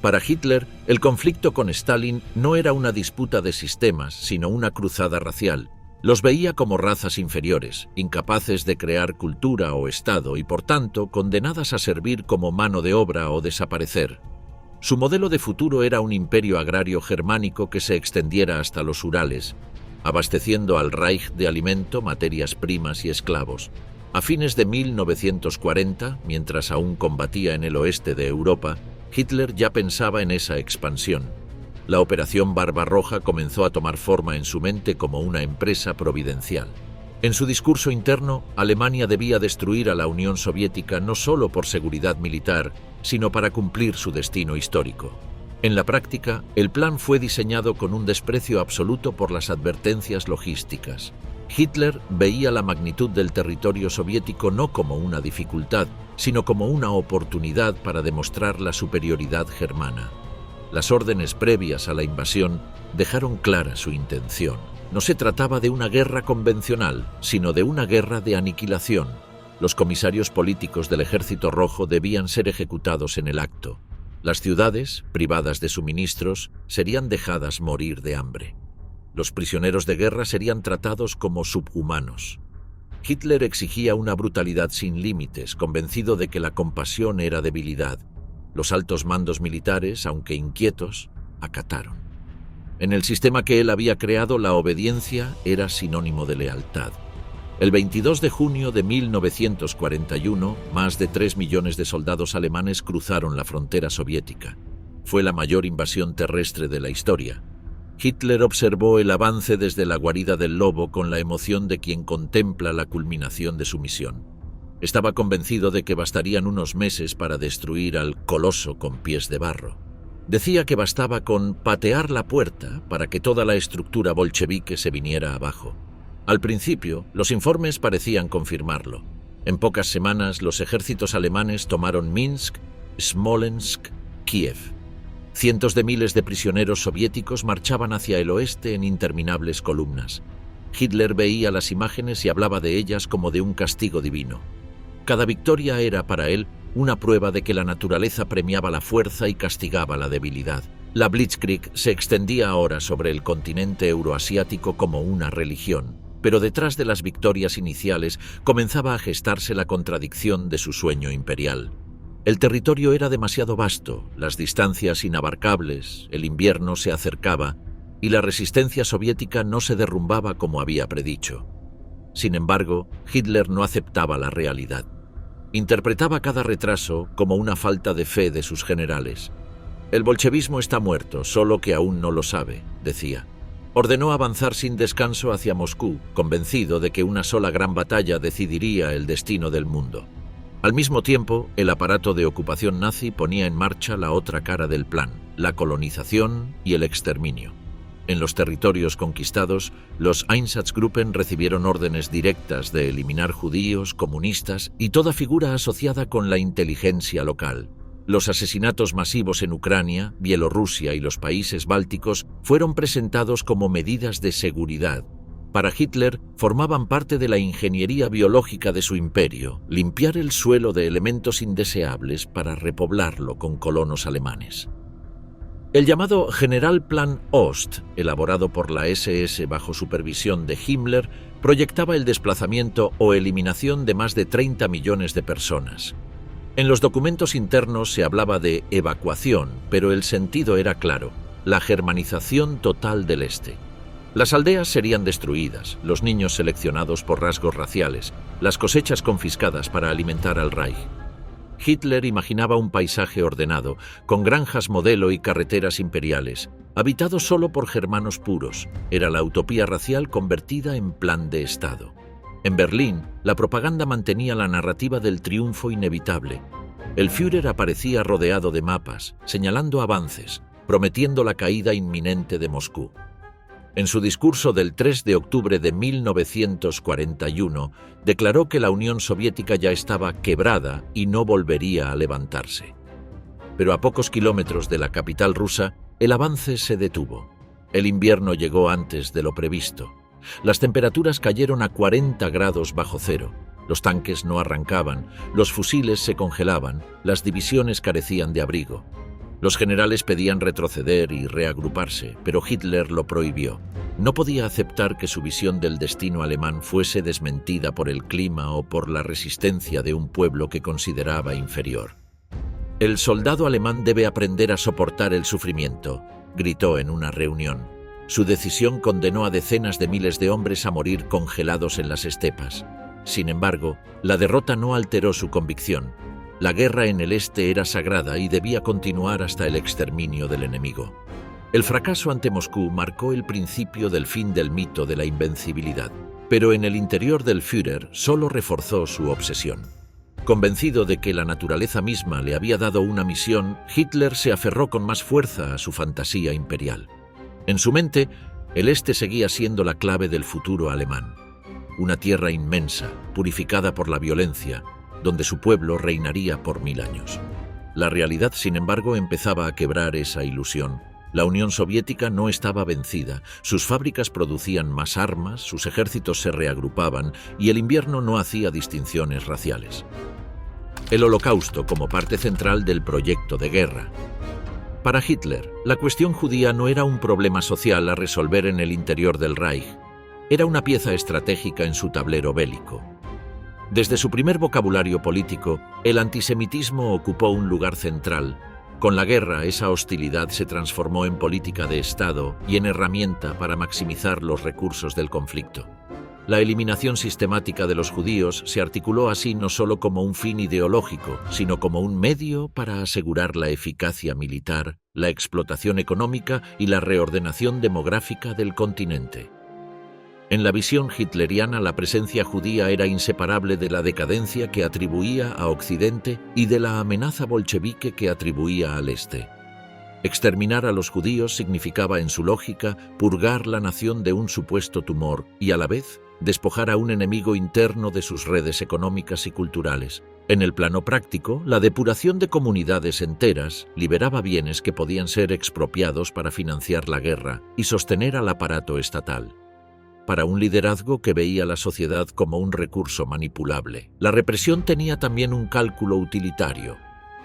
Para Hitler, el conflicto con Stalin no era una disputa de sistemas, sino una cruzada racial. Los veía como razas inferiores, incapaces de crear cultura o Estado y, por tanto, condenadas a servir como mano de obra o desaparecer. Su modelo de futuro era un imperio agrario germánico que se extendiera hasta los Urales, abasteciendo al Reich de alimento, materias primas y esclavos. A fines de 1940, mientras aún combatía en el oeste de Europa, Hitler ya pensaba en esa expansión. La Operación Barbarroja comenzó a tomar forma en su mente como una empresa providencial. En su discurso interno, Alemania debía destruir a la Unión Soviética no solo por seguridad militar, sino para cumplir su destino histórico. En la práctica, el plan fue diseñado con un desprecio absoluto por las advertencias logísticas. Hitler veía la magnitud del territorio soviético no como una dificultad, sino como una oportunidad para demostrar la superioridad germana. Las órdenes previas a la invasión dejaron clara su intención. No se trataba de una guerra convencional, sino de una guerra de aniquilación. Los comisarios políticos del Ejército Rojo debían ser ejecutados en el acto. Las ciudades, privadas de suministros, serían dejadas morir de hambre. Los prisioneros de guerra serían tratados como subhumanos. Hitler exigía una brutalidad sin límites, convencido de que la compasión era debilidad. Los altos mandos militares, aunque inquietos, acataron. En el sistema que él había creado, la obediencia era sinónimo de lealtad. El 22 de junio de 1941, más de 3 millones de soldados alemanes cruzaron la frontera soviética. Fue la mayor invasión terrestre de la historia. Hitler observó el avance desde la guarida del lobo con la emoción de quien contempla la culminación de su misión. Estaba convencido de que bastarían unos meses para destruir al coloso con pies de barro. Decía que bastaba con patear la puerta para que toda la estructura bolchevique se viniera abajo. Al principio, los informes parecían confirmarlo. En pocas semanas, los ejércitos alemanes tomaron Minsk, Smolensk, Kiev. Cientos de miles de prisioneros soviéticos marchaban hacia el oeste en interminables columnas. Hitler veía las imágenes y hablaba de ellas como de un castigo divino. Cada victoria era para él una prueba de que la naturaleza premiaba la fuerza y castigaba la debilidad. La Blitzkrieg se extendía ahora sobre el continente euroasiático como una religión, pero detrás de las victorias iniciales comenzaba a gestarse la contradicción de su sueño imperial. El territorio era demasiado vasto, las distancias inabarcables, el invierno se acercaba y la resistencia soviética no se derrumbaba como había predicho. Sin embargo, Hitler no aceptaba la realidad. Interpretaba cada retraso como una falta de fe de sus generales. El bolchevismo está muerto, solo que aún no lo sabe, decía. Ordenó avanzar sin descanso hacia Moscú, convencido de que una sola gran batalla decidiría el destino del mundo. Al mismo tiempo, el aparato de ocupación nazi ponía en marcha la otra cara del plan, la colonización y el exterminio. En los territorios conquistados, los Einsatzgruppen recibieron órdenes directas de eliminar judíos, comunistas y toda figura asociada con la inteligencia local. Los asesinatos masivos en Ucrania, Bielorrusia y los países bálticos fueron presentados como medidas de seguridad. Para Hitler, formaban parte de la ingeniería biológica de su imperio, limpiar el suelo de elementos indeseables para repoblarlo con colonos alemanes. El llamado Generalplan Ost, elaborado por la SS bajo supervisión de Himmler, proyectaba el desplazamiento o eliminación de más de 30 millones de personas. En los documentos internos se hablaba de evacuación, pero el sentido era claro: la germanización total del este. Las aldeas serían destruidas, los niños seleccionados por rasgos raciales, las cosechas confiscadas para alimentar al Reich. Hitler imaginaba un paisaje ordenado, con granjas modelo y carreteras imperiales, habitado solo por germanos puros. Era la utopía racial convertida en plan de Estado. En Berlín, la propaganda mantenía la narrativa del triunfo inevitable. El Führer aparecía rodeado de mapas, señalando avances, prometiendo la caída inminente de Moscú. En su discurso del 3 de octubre de 1941, declaró que la Unión Soviética ya estaba quebrada y no volvería a levantarse. Pero a pocos kilómetros de la capital rusa, el avance se detuvo. El invierno llegó antes de lo previsto. Las temperaturas cayeron a 40 grados bajo cero. Los tanques no arrancaban, los fusiles se congelaban, las divisiones carecían de abrigo. Los generales pedían retroceder y reagruparse, pero Hitler lo prohibió. No podía aceptar que su visión del destino alemán fuese desmentida por el clima o por la resistencia de un pueblo que consideraba inferior. «El soldado alemán debe aprender a soportar el sufrimiento», gritó en una reunión. Su decisión condenó a decenas de miles de hombres a morir congelados en las estepas. Sin embargo, la derrota no alteró su convicción. La guerra en el este era sagrada y debía continuar hasta el exterminio del enemigo. El fracaso ante Moscú marcó el principio del fin del mito de la invencibilidad, pero en el interior del Führer solo reforzó su obsesión. Convencido de que la naturaleza misma le había dado una misión, Hitler se aferró con más fuerza a su fantasía imperial. En su mente, el este seguía siendo la clave del futuro alemán. Una tierra inmensa, purificada por la violencia, donde su pueblo reinaría por 1000 años. La realidad, sin embargo, empezaba a quebrar esa ilusión. La Unión Soviética no estaba vencida, sus fábricas producían más armas, sus ejércitos se reagrupaban y el invierno no hacía distinciones raciales. El Holocausto como parte central del proyecto de guerra. Para Hitler, la cuestión judía no era un problema social a resolver en el interior del Reich, era una pieza estratégica en su tablero bélico. Desde su primer vocabulario político, el antisemitismo ocupó un lugar central. Con la guerra, esa hostilidad se transformó en política de Estado y en herramienta para maximizar los recursos del conflicto. La eliminación sistemática de los judíos se articuló así no solo como un fin ideológico, sino como un medio para asegurar la eficacia militar, la explotación económica y la reordenación demográfica del continente. En la visión hitleriana, la presencia judía era inseparable de la decadencia que atribuía a Occidente y de la amenaza bolchevique que atribuía al Este. Exterminar a los judíos significaba, en su lógica, purgar la nación de un supuesto tumor y, a la vez, despojar a un enemigo interno de sus redes económicas y culturales. En el plano práctico, la depuración de comunidades enteras liberaba bienes que podían ser expropiados para financiar la guerra y sostener al aparato estatal. para un liderazgo que veía la sociedad como un recurso manipulable. La represión tenía también un cálculo utilitario.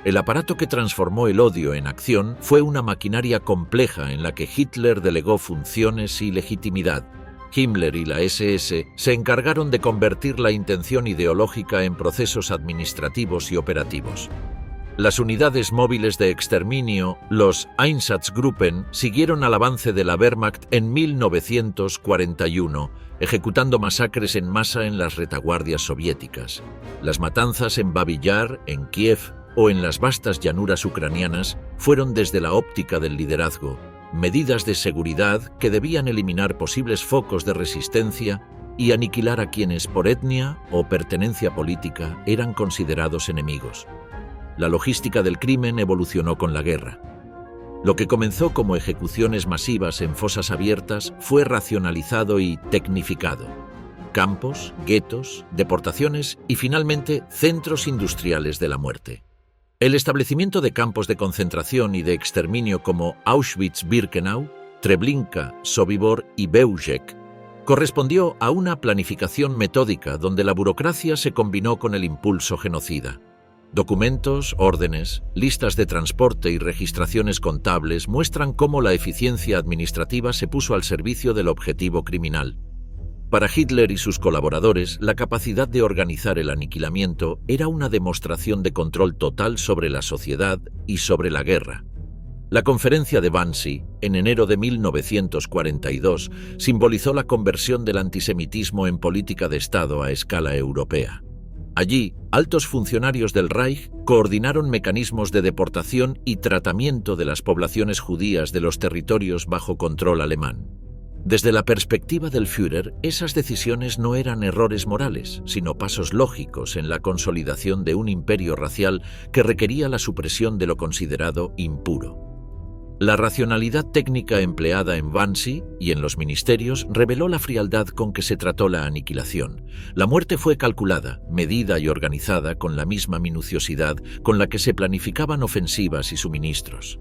El aparato que transformó el odio en acción fue una maquinaria compleja en la que Hitler delegó funciones y legitimidad. Himmler y la SS se encargaron de convertir la intención ideológica en procesos administrativos y operativos. Las unidades móviles de exterminio, los Einsatzgruppen, siguieron al avance de la Wehrmacht en 1941, ejecutando masacres en masa en las retaguardias soviéticas. Las matanzas en Babi Yar, en Kiev o en las vastas llanuras ucranianas fueron, desde la óptica del liderazgo, medidas de seguridad que debían eliminar posibles focos de resistencia y aniquilar a quienes por etnia o pertenencia política eran considerados enemigos. La logística del crimen evolucionó con la guerra. Lo que comenzó como ejecuciones masivas en fosas abiertas fue racionalizado y tecnificado. Campos, guetos, deportaciones y finalmente centros industriales de la muerte. El establecimiento de campos de concentración y de exterminio como Auschwitz-Birkenau, Treblinka, Sobibor y Beujek correspondió a una planificación metódica donde la burocracia se combinó con el impulso genocida. Documentos, órdenes, listas de transporte y registraciones contables muestran cómo la eficiencia administrativa se puso al servicio del objetivo criminal. Para Hitler y sus colaboradores, la capacidad de organizar el aniquilamiento era una demostración de control total sobre la sociedad y sobre la guerra. La conferencia de Wannsee, en enero de 1942, simbolizó la conversión del antisemitismo en política de Estado a escala europea. Allí, altos funcionarios del Reich coordinaron mecanismos de deportación y tratamiento de las poblaciones judías de los territorios bajo control alemán. Desde la perspectiva del Führer, esas decisiones no eran errores morales, sino pasos lógicos en la consolidación de un imperio racial que requería la supresión de lo considerado impuro. La racionalidad técnica empleada en Wannsee y en los ministerios reveló la frialdad con que se trató la aniquilación. La muerte fue calculada, medida y organizada con la misma minuciosidad con la que se planificaban ofensivas y suministros.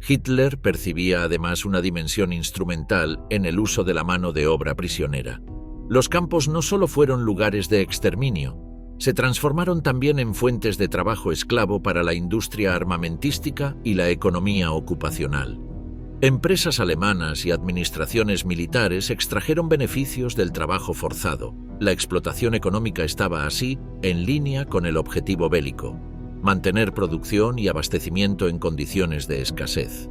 Hitler percibía además una dimensión instrumental en el uso de la mano de obra prisionera. Los campos no solo fueron lugares de exterminio, se transformaron también en fuentes de trabajo esclavo para la industria armamentística y la economía ocupacional. Empresas alemanas y administraciones militares extrajeron beneficios del trabajo forzado. La explotación económica estaba así en línea con el objetivo bélico: mantener producción y abastecimiento en condiciones de escasez.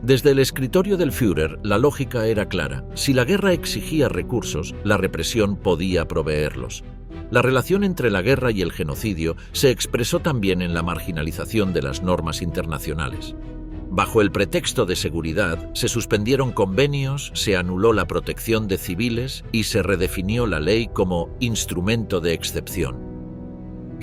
Desde el escritorio del Führer, la lógica era clara: si la guerra exigía recursos, la represión podía proveerlos. La relación entre la guerra y el genocidio se expresó también en la marginalización de las normas internacionales. Bajo el pretexto de seguridad, se suspendieron convenios, se anuló la protección de civiles y se redefinió la ley como instrumento de excepción.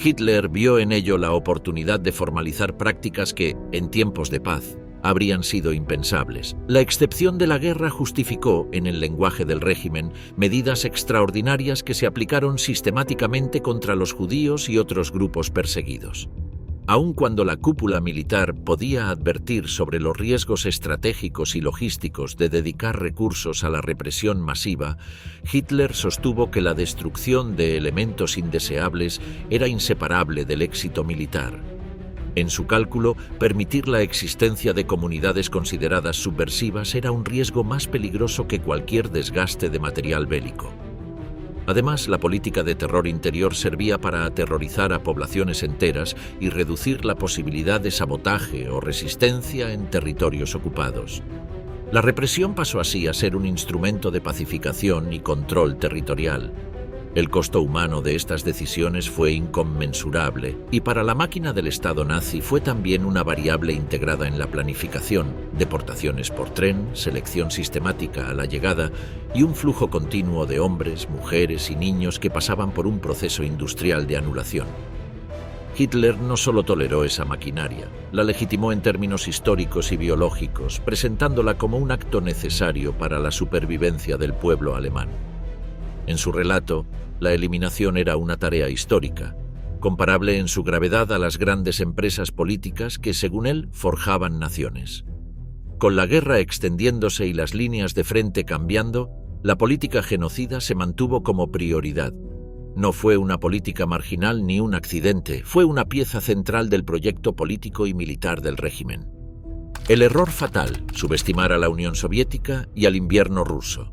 Hitler vio en ello la oportunidad de formalizar prácticas que, en tiempos de paz, habrían sido impensables. La excepción de la guerra justificó, en el lenguaje del régimen, medidas extraordinarias que se aplicaron sistemáticamente contra los judíos y otros grupos perseguidos. Aun cuando la cúpula militar podía advertir sobre los riesgos estratégicos y logísticos de dedicar recursos a la represión masiva, Hitler sostuvo que la destrucción de elementos indeseables era inseparable del éxito militar. En su cálculo, permitir la existencia de comunidades consideradas subversivas era un riesgo más peligroso que cualquier desgaste de material bélico. Además, la política de terror interior servía para aterrorizar a poblaciones enteras y reducir la posibilidad de sabotaje o resistencia en territorios ocupados. La represión pasó así a ser un instrumento de pacificación y control territorial. El costo humano de estas decisiones fue inconmensurable y para la máquina del Estado nazi fue también una variable integrada en la planificación: deportaciones por tren, selección sistemática a la llegada y un flujo continuo de hombres, mujeres y niños que pasaban por un proceso industrial de anulación. Hitler no solo toleró esa maquinaria, la legitimó en términos históricos y biológicos, presentándola como un acto necesario para la supervivencia del pueblo alemán. En su relato, la eliminación era una tarea histórica, comparable en su gravedad a las grandes empresas políticas que, según él, forjaban naciones. Con la guerra extendiéndose y las líneas de frente cambiando, La política genocida se mantuvo como prioridad. No fue una política marginal ni un accidente, fue una pieza central del proyecto político y militar del régimen. El error fatal, subestimar a la Unión Soviética y al invierno ruso.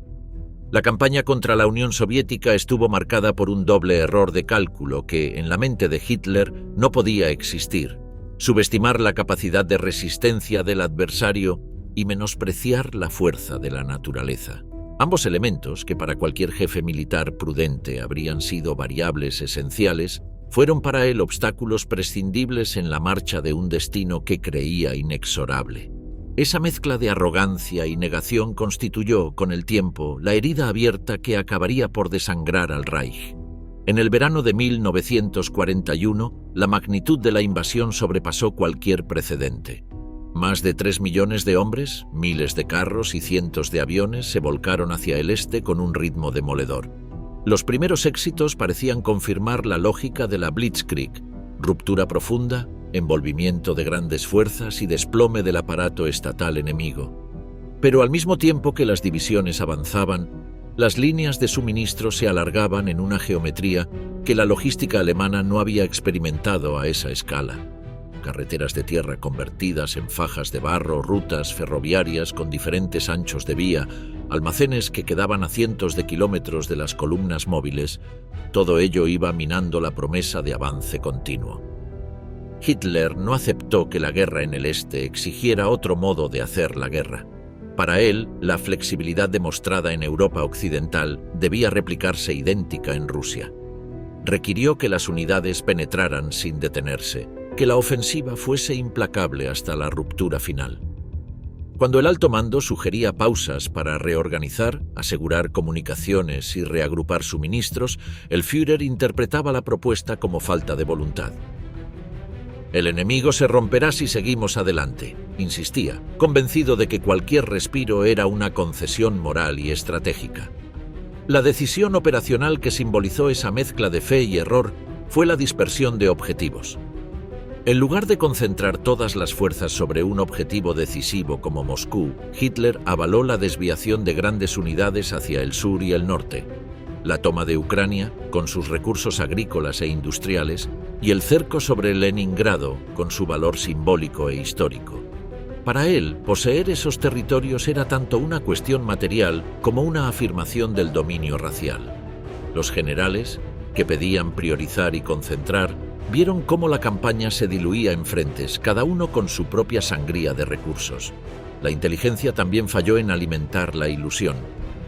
La campaña contra la Unión Soviética estuvo marcada por un doble error de cálculo que, en la mente de Hitler, no podía existir: subestimar la capacidad de resistencia del adversario y menospreciar la fuerza de la naturaleza. Ambos elementos, que para cualquier jefe militar prudente habrían sido variables esenciales, fueron para él obstáculos prescindibles en la marcha de un destino que creía inexorable. Esa mezcla de arrogancia y negación constituyó, con el tiempo, la herida abierta que acabaría por desangrar al Reich. En el verano de 1941, la magnitud de la invasión sobrepasó cualquier precedente. Más de 3 millones de hombres, miles de carros y cientos de aviones se volcaron hacia el este con un ritmo demoledor. Los primeros éxitos parecían confirmar la lógica de la Blitzkrieg: ruptura profunda, envolvimiento de grandes fuerzas y desplome del aparato estatal enemigo. Pero al mismo tiempo que las divisiones avanzaban, las líneas de suministro se alargaban en una geometría que la logística alemana no había experimentado a esa escala. Carreteras de tierra convertidas en fajas de barro, rutas ferroviarias con diferentes anchos de vía, almacenes que quedaban a cientos de kilómetros de las columnas móviles, todo ello iba minando la promesa de avance continuo. Hitler no aceptó que la guerra en el este exigiera otro modo de hacer la guerra. Para él, la flexibilidad demostrada en Europa occidental debía replicarse idéntica en Rusia. Requirió que las unidades penetraran sin detenerse, que la ofensiva fuese implacable hasta la ruptura final. Cuando el alto mando sugería pausas para reorganizar, asegurar comunicaciones y reagrupar suministros, el Führer interpretaba la propuesta como falta de voluntad. «El enemigo se romperá si seguimos adelante», insistía, convencido de que cualquier respiro era una concesión moral y estratégica. La decisión operacional que simbolizó esa mezcla de fe y error fue la dispersión de objetivos. En lugar de concentrar todas las fuerzas sobre un objetivo decisivo como Moscú, Hitler avaló la desviación de grandes unidades hacia el sur y el norte, la toma de Ucrania, con sus recursos agrícolas e industriales, y el cerco sobre Leningrado, con su valor simbólico e histórico. Para él, poseer esos territorios era tanto una cuestión material como una afirmación del dominio racial. Los generales, que pedían priorizar y concentrar, vieron cómo la campaña se diluía en frentes, cada uno con su propia sangría de recursos. La inteligencia también falló en alimentar la ilusión.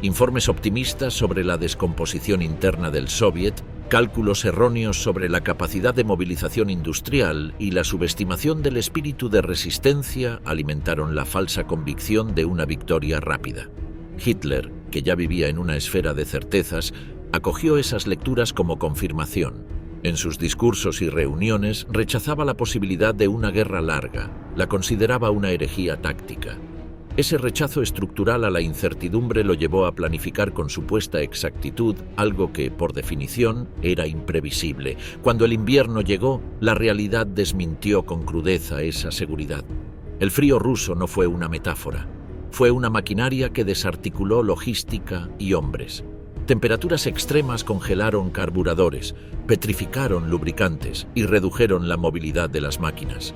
Informes optimistas sobre la descomposición interna del Soviet, cálculos erróneos sobre la capacidad de movilización industrial y la subestimación del espíritu de resistencia alimentaron la falsa convicción de una victoria rápida. Hitler, que ya vivía en una esfera de certezas, acogió esas lecturas como confirmación. En sus discursos y reuniones rechazaba la posibilidad de una guerra larga, la consideraba una herejía táctica. Ese rechazo estructural a la incertidumbre lo llevó a planificar con supuesta exactitud algo que, por definición, era imprevisible. Cuando el invierno llegó, la realidad desmintió con crudeza esa seguridad. El frío ruso no fue una metáfora, fue una maquinaria que desarticuló logística y hombres. Temperaturas extremas congelaron carburadores, petrificaron lubricantes y redujeron la movilidad de las máquinas.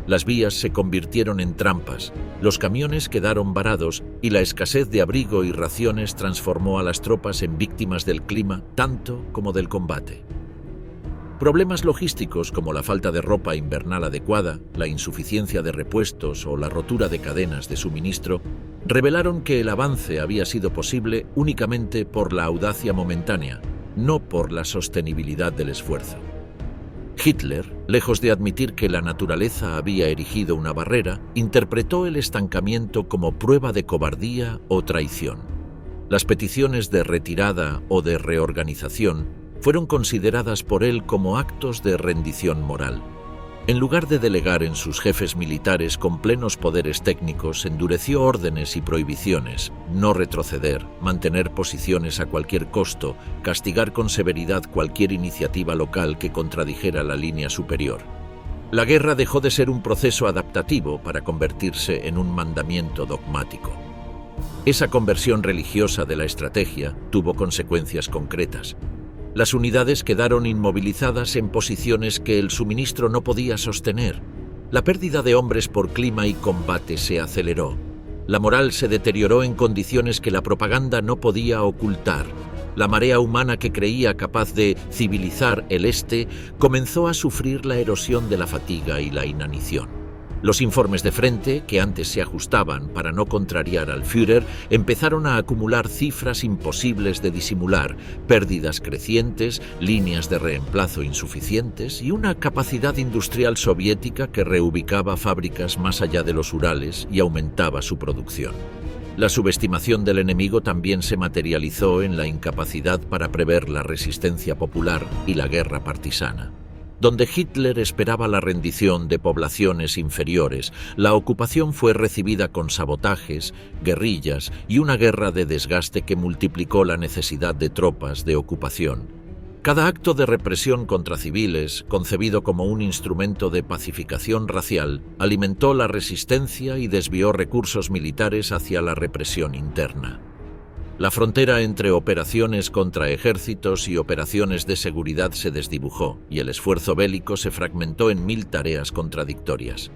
Las vías se convirtieron en trampas, los camiones quedaron varados y la escasez de abrigo y raciones transformó a las tropas en víctimas del clima tanto como del combate. Problemas logísticos como la falta de ropa invernal adecuada, la insuficiencia de repuestos o la rotura de cadenas de suministro revelaron que el avance había sido posible únicamente por la audacia momentánea, no por la sostenibilidad del esfuerzo. Hitler, lejos de admitir que la naturaleza había erigido una barrera, interpretó el estancamiento como prueba de cobardía o traición. Las peticiones de retirada o de reorganización fueron consideradas por él como actos de rendición moral. En lugar de delegar en sus jefes militares con plenos poderes técnicos, endureció órdenes y prohibiciones: no retroceder, mantener posiciones a cualquier costo, castigar con severidad cualquier iniciativa local que contradijera la línea superior. La guerra dejó de ser un proceso adaptativo para convertirse en un mandamiento dogmático. Esa conversión religiosa de la estrategia tuvo consecuencias concretas. Las unidades quedaron inmovilizadas en posiciones que el suministro no podía sostener. La pérdida de hombres por clima y combate se aceleró. La moral se deterioró en condiciones que la propaganda no podía ocultar. La marea humana que creía capaz de civilizar el Este comenzó a sufrir la erosión de la fatiga y la inanición. Los informes de frente, que antes se ajustaban para no contrariar al Führer, empezaron a acumular cifras imposibles de disimular, pérdidas crecientes, líneas de reemplazo insuficientes y una capacidad industrial soviética que reubicaba fábricas más allá de los Urales y aumentaba su producción. La subestimación del enemigo también se materializó en la incapacidad para prever la resistencia popular y la guerra partisana. Donde Hitler esperaba la rendición de poblaciones inferiores, la ocupación fue recibida con sabotajes, guerrillas y una guerra de desgaste que multiplicó la necesidad de tropas de ocupación. Cada acto de represión contra civiles, concebido como un instrumento de pacificación racial, alimentó la resistencia y desvió recursos militares hacia la represión interna. La frontera entre operaciones contra ejércitos y operaciones de seguridad se desdibujó y el esfuerzo bélico se fragmentó en 1000 tareas contradictorias.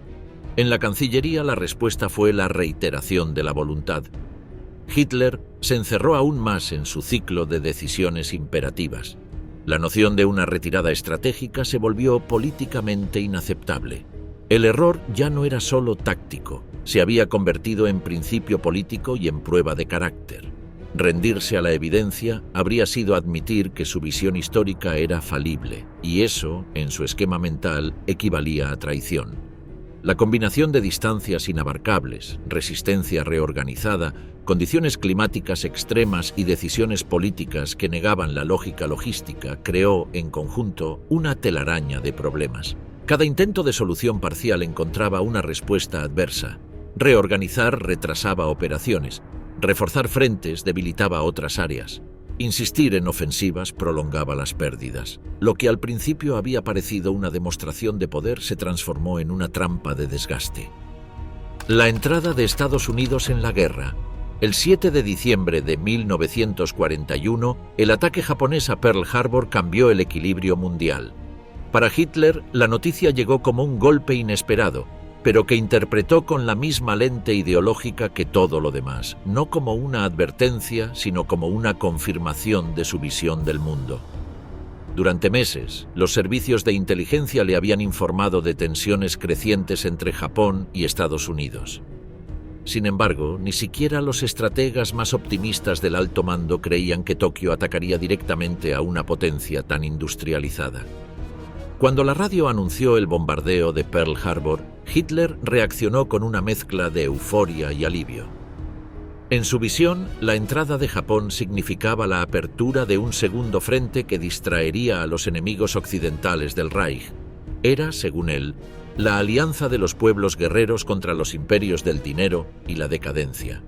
En la Cancillería la respuesta fue la reiteración de la voluntad. Hitler se encerró aún más en su ciclo de decisiones imperativas. La noción de una retirada estratégica se volvió políticamente inaceptable. El error ya no era solo táctico, se había convertido en principio político y en prueba de carácter. Rendirse a la evidencia habría sido admitir que su visión histórica era falible, y eso, en su esquema mental, equivalía a traición. La combinación de distancias inabarcables, resistencia reorganizada, condiciones climáticas extremas y decisiones políticas que negaban la lógica logística creó, en conjunto, una telaraña de problemas. Cada intento de solución parcial encontraba una respuesta adversa. Reorganizar retrasaba operaciones. Reforzar frentes debilitaba otras áreas. Insistir en ofensivas prolongaba las pérdidas. Lo que al principio había parecido una demostración de poder se transformó en una trampa de desgaste. La entrada de Estados Unidos en la guerra. El 7 de diciembre de 1941, el ataque japonés a Pearl Harbor cambió el equilibrio mundial. Para Hitler, la noticia llegó como un golpe inesperado, pero que interpretó con la misma lente ideológica que todo lo demás, no como una advertencia, sino como una confirmación de su visión del mundo. Durante meses, los servicios de inteligencia le habían informado de tensiones crecientes entre Japón y Estados Unidos. Sin embargo, ni siquiera los estrategas más optimistas del alto mando creían que Tokio atacaría directamente a una potencia tan industrializada. Cuando la radio anunció el bombardeo de Pearl Harbor, Hitler reaccionó con una mezcla de euforia y alivio. En su visión, la entrada de Japón significaba la apertura de un segundo frente que distraería a los enemigos occidentales del Reich. Era, según él, la alianza de los pueblos guerreros contra los imperios del dinero y la decadencia.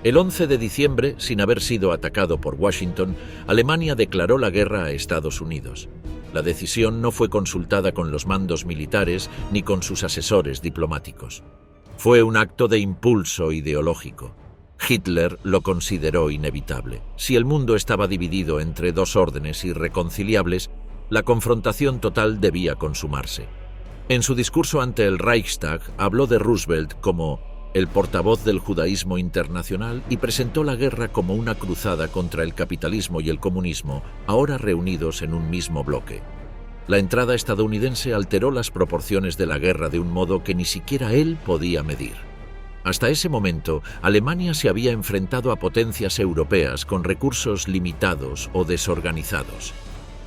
El 11 de diciembre, sin haber sido atacado por Washington, Alemania declaró la guerra a Estados Unidos. La decisión no fue consultada con los mandos militares ni con sus asesores diplomáticos. Fue un acto de impulso ideológico. Hitler lo consideró inevitable. Si el mundo estaba dividido entre dos órdenes irreconciliables, la confrontación total debía consumarse. En su discurso ante el Reichstag habló de Roosevelt como el portavoz del judaísmo internacional y presentó la guerra como una cruzada contra el capitalismo y el comunismo, ahora reunidos en un mismo bloque. La entrada estadounidense alteró las proporciones de la guerra de un modo que ni siquiera él podía medir. Hasta ese momento, Alemania se había enfrentado a potencias europeas con recursos limitados o desorganizados.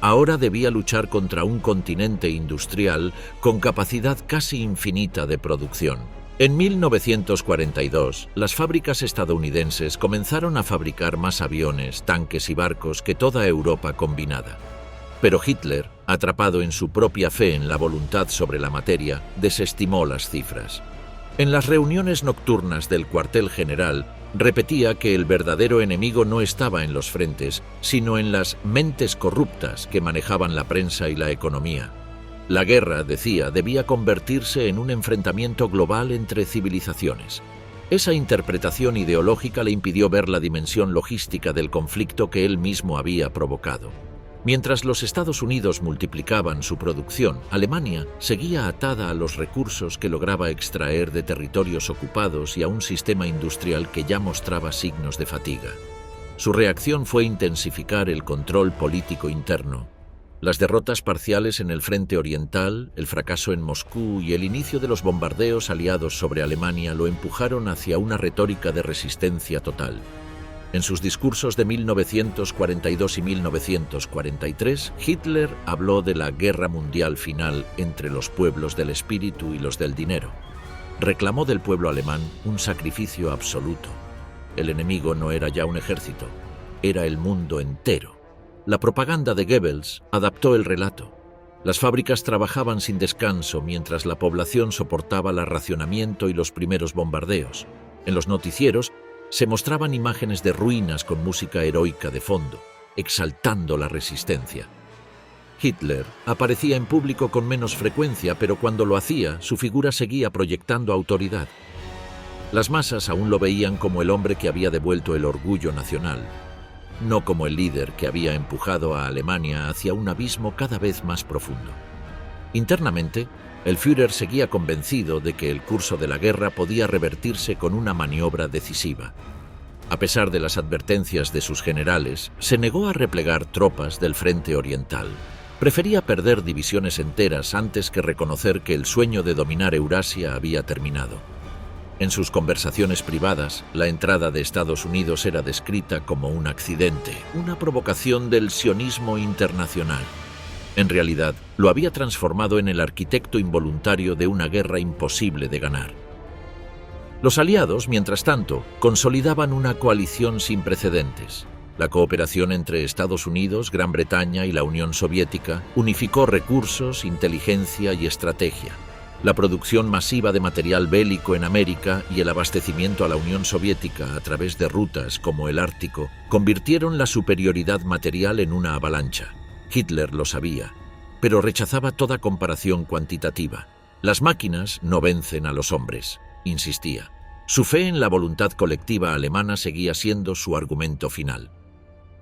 Ahora debía luchar contra un continente industrial con capacidad casi infinita de producción. En 1942, las fábricas estadounidenses comenzaron a fabricar más aviones, tanques y barcos que toda Europa combinada. Pero Hitler, atrapado en su propia fe en la voluntad sobre la materia, desestimó las cifras. En las reuniones nocturnas del cuartel general, repetía que el verdadero enemigo no estaba en los frentes, sino en las mentes corruptas que manejaban la prensa y la economía. La guerra, decía, debía convertirse en un enfrentamiento global entre civilizaciones. Esa interpretación ideológica le impidió ver la dimensión logística del conflicto que él mismo había provocado. Mientras los Estados Unidos multiplicaban su producción, Alemania seguía atada a los recursos que lograba extraer de territorios ocupados y a un sistema industrial que ya mostraba signos de fatiga. Su reacción fue intensificar el control político interno. Las derrotas parciales en el frente oriental, el fracaso en Moscú y el inicio de los bombardeos aliados sobre Alemania lo empujaron hacia una retórica de resistencia total. En sus discursos de 1942 y 1943, Hitler habló de la guerra mundial final entre los pueblos del espíritu y los del dinero. Reclamó del pueblo alemán un sacrificio absoluto. El enemigo no era ya un ejército, era el mundo entero. La propaganda de Goebbels adaptó el relato. Las fábricas trabajaban sin descanso mientras la población soportaba el racionamiento y los primeros bombardeos. En los noticieros se mostraban imágenes de ruinas con música heroica de fondo, exaltando la resistencia. Hitler aparecía en público con menos frecuencia, pero cuando lo hacía, su figura seguía proyectando autoridad. Las masas aún lo veían como el hombre que había devuelto el orgullo nacional, no como el líder que había empujado a Alemania hacia un abismo cada vez más profundo. Internamente, el Führer seguía convencido de que el curso de la guerra podía revertirse con una maniobra decisiva. A pesar de las advertencias de sus generales, se negó a replegar tropas del frente oriental. Prefería perder divisiones enteras antes que reconocer que el sueño de dominar Eurasia había terminado. En sus conversaciones privadas, la entrada de Estados Unidos era descrita como un accidente, una provocación del sionismo internacional. En realidad, lo había transformado en el arquitecto involuntario de una guerra imposible de ganar. Los aliados, mientras tanto, consolidaban una coalición sin precedentes. La cooperación entre Estados Unidos, Gran Bretaña y la Unión Soviética unificó recursos, inteligencia y estrategia. La producción masiva de material bélico en América y el abastecimiento a la Unión Soviética a través de rutas como el Ártico convirtieron la superioridad material en una avalancha. Hitler lo sabía, pero rechazaba toda comparación cuantitativa. Las máquinas no vencen a los hombres, insistía. Su fe en la voluntad colectiva alemana seguía siendo su argumento final.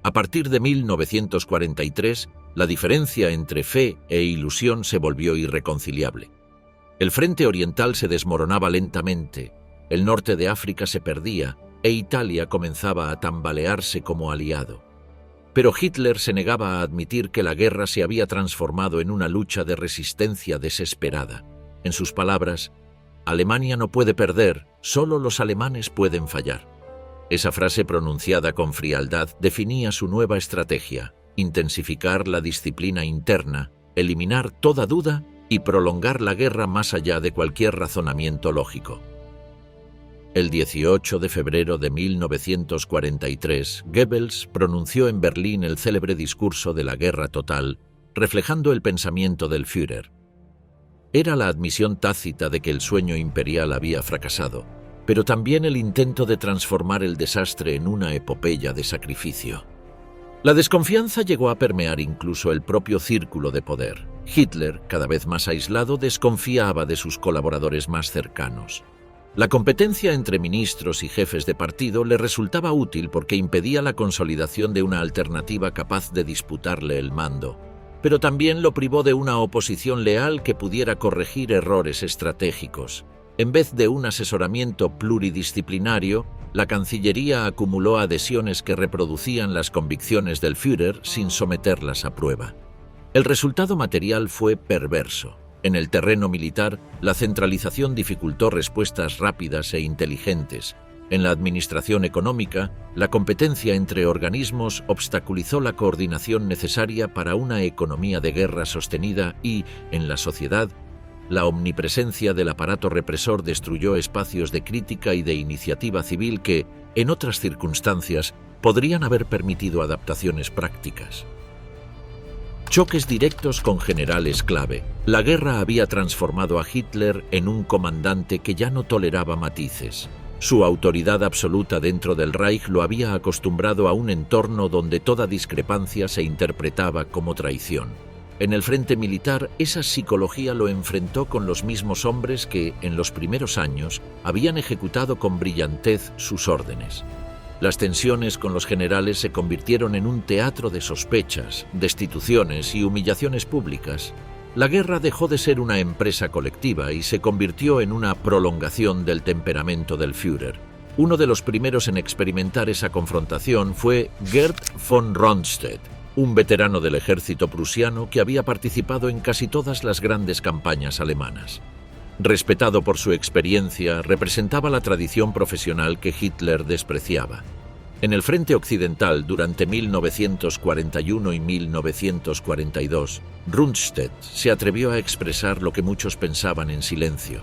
A partir de 1943, la diferencia entre fe e ilusión se volvió irreconciliable. El frente oriental se desmoronaba lentamente, el norte de África se perdía e Italia comenzaba a tambalearse como aliado. Pero Hitler se negaba a admitir que la guerra se había transformado en una lucha de resistencia desesperada. En sus palabras, Alemania no puede perder, solo los alemanes pueden fallar. Esa frase pronunciada con frialdad definía su nueva estrategia: intensificar la disciplina interna, eliminar toda duda y prolongar la guerra más allá de cualquier razonamiento lógico. El 18 de febrero de 1943, Goebbels pronunció en Berlín el célebre discurso de la guerra total, reflejando el pensamiento del Führer. Era la admisión tácita de que el sueño imperial había fracasado, pero también el intento de transformar el desastre en una epopeya de sacrificio. La desconfianza llegó a permear incluso el propio círculo de poder. Hitler, cada vez más aislado, desconfiaba de sus colaboradores más cercanos. La competencia entre ministros y jefes de partido le resultaba útil porque impedía la consolidación de una alternativa capaz de disputarle el mando, pero también lo privó de una oposición leal que pudiera corregir errores estratégicos. En vez de un asesoramiento pluridisciplinario, la Cancillería acumuló adhesiones que reproducían las convicciones del Führer sin someterlas a prueba. El resultado material fue perverso. En el terreno militar, la centralización dificultó respuestas rápidas e inteligentes. En la administración económica, la competencia entre organismos obstaculizó la coordinación necesaria para una economía de guerra sostenida y, en la sociedad, la omnipresencia del aparato represor destruyó espacios de crítica y de iniciativa civil que, en otras circunstancias, podrían haber permitido adaptaciones prácticas. Choques directos con generales clave. La guerra había transformado a Hitler en un comandante que ya no toleraba matices. Su autoridad absoluta dentro del Reich lo había acostumbrado a un entorno donde toda discrepancia se interpretaba como traición. En el frente militar, esa psicología lo enfrentó con los mismos hombres que, en los primeros años, habían ejecutado con brillantez sus órdenes. Las tensiones con los generales se convirtieron en un teatro de sospechas, destituciones y humillaciones públicas. La guerra dejó de ser una empresa colectiva y se convirtió en una prolongación del temperamento del Führer. Uno de los primeros en experimentar esa confrontación fue Gerd von Rundstedt, un veterano del ejército prusiano que había participado en casi todas las grandes campañas alemanas. Respetado por su experiencia, representaba la tradición profesional que Hitler despreciaba. En el frente occidental, durante 1941 y 1942, Rundstedt se atrevió a expresar lo que muchos pensaban en silencio: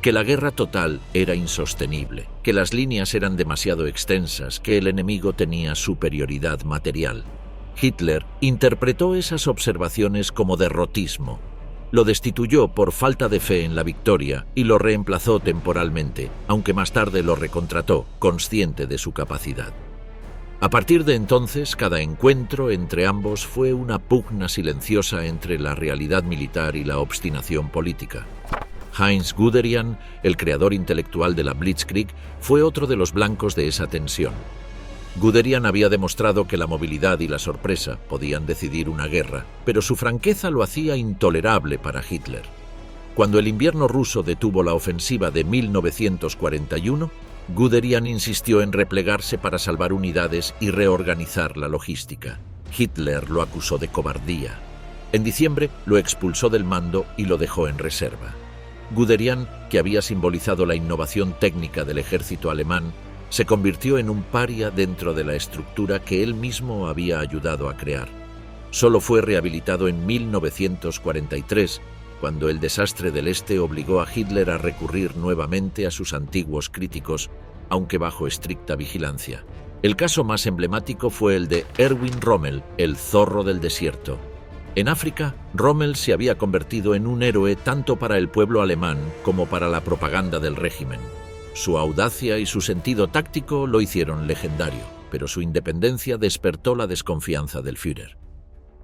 que la guerra total era insostenible, que las líneas eran demasiado extensas, que el enemigo tenía superioridad material. Hitler interpretó esas observaciones como derrotismo. Lo destituyó por falta de fe en la victoria y lo reemplazó temporalmente, aunque más tarde lo recontrató, consciente de su capacidad. A partir de entonces, cada encuentro entre ambos fue una pugna silenciosa entre la realidad militar y la obstinación política. Heinz Guderian, el creador intelectual de la Blitzkrieg, fue otro de los blancos de esa tensión. Guderian había demostrado que la movilidad y la sorpresa podían decidir una guerra, pero su franqueza lo hacía intolerable para Hitler. Cuando el invierno ruso detuvo la ofensiva de 1941, Guderian insistió en replegarse para salvar unidades y reorganizar la logística. Hitler lo acusó de cobardía. En diciembre lo expulsó del mando y lo dejó en reserva. Guderian, que había simbolizado la innovación técnica del ejército alemán, se convirtió en un paria dentro de la estructura que él mismo había ayudado a crear. Solo fue rehabilitado en 1943, cuando el desastre del Este obligó a Hitler a recurrir nuevamente a sus antiguos críticos, aunque bajo estricta vigilancia. El caso más emblemático fue el de Erwin Rommel, el zorro del desierto. En África, Rommel se había convertido en un héroe tanto para el pueblo alemán como para la propaganda del régimen. Su audacia y su sentido táctico lo hicieron legendario, pero su independencia despertó la desconfianza del Führer.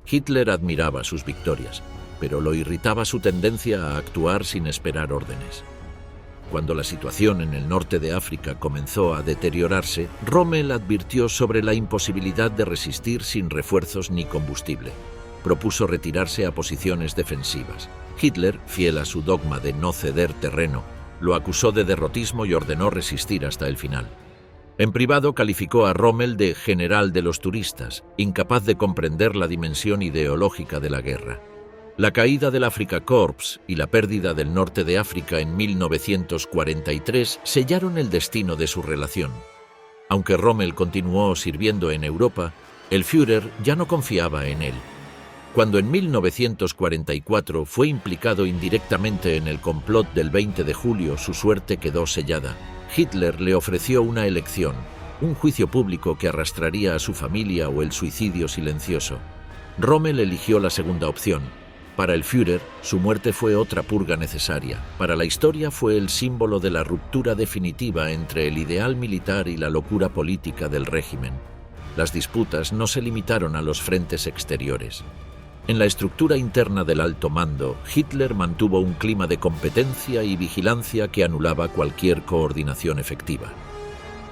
Hitler admiraba sus victorias, pero lo irritaba su tendencia a actuar sin esperar órdenes. Cuando la situación en el norte de África comenzó a deteriorarse, Rommel advirtió sobre la imposibilidad de resistir sin refuerzos ni combustible. Propuso retirarse a posiciones defensivas. Hitler, fiel a su dogma de no ceder terreno, lo acusó de derrotismo y ordenó resistir hasta el final. En privado calificó a Rommel de general de los turistas, incapaz de comprender la dimensión ideológica de la guerra. La caída del Afrika Korps y la pérdida del norte de África en 1943 sellaron el destino de su relación. Aunque Rommel continuó sirviendo en Europa, el Führer ya no confiaba en él. Cuando en 1944 fue implicado indirectamente en el complot del 20 de julio, su suerte quedó sellada. Hitler le ofreció una elección: un juicio público que arrastraría a su familia o el suicidio silencioso. Rommel eligió la segunda opción. Para el Führer, su muerte fue otra purga necesaria. Para la historia fue el símbolo de la ruptura definitiva entre el ideal militar y la locura política del régimen. Las disputas no se limitaron a los frentes exteriores. En la estructura interna del alto mando, Hitler mantuvo un clima de competencia y vigilancia que anulaba cualquier coordinación efectiva.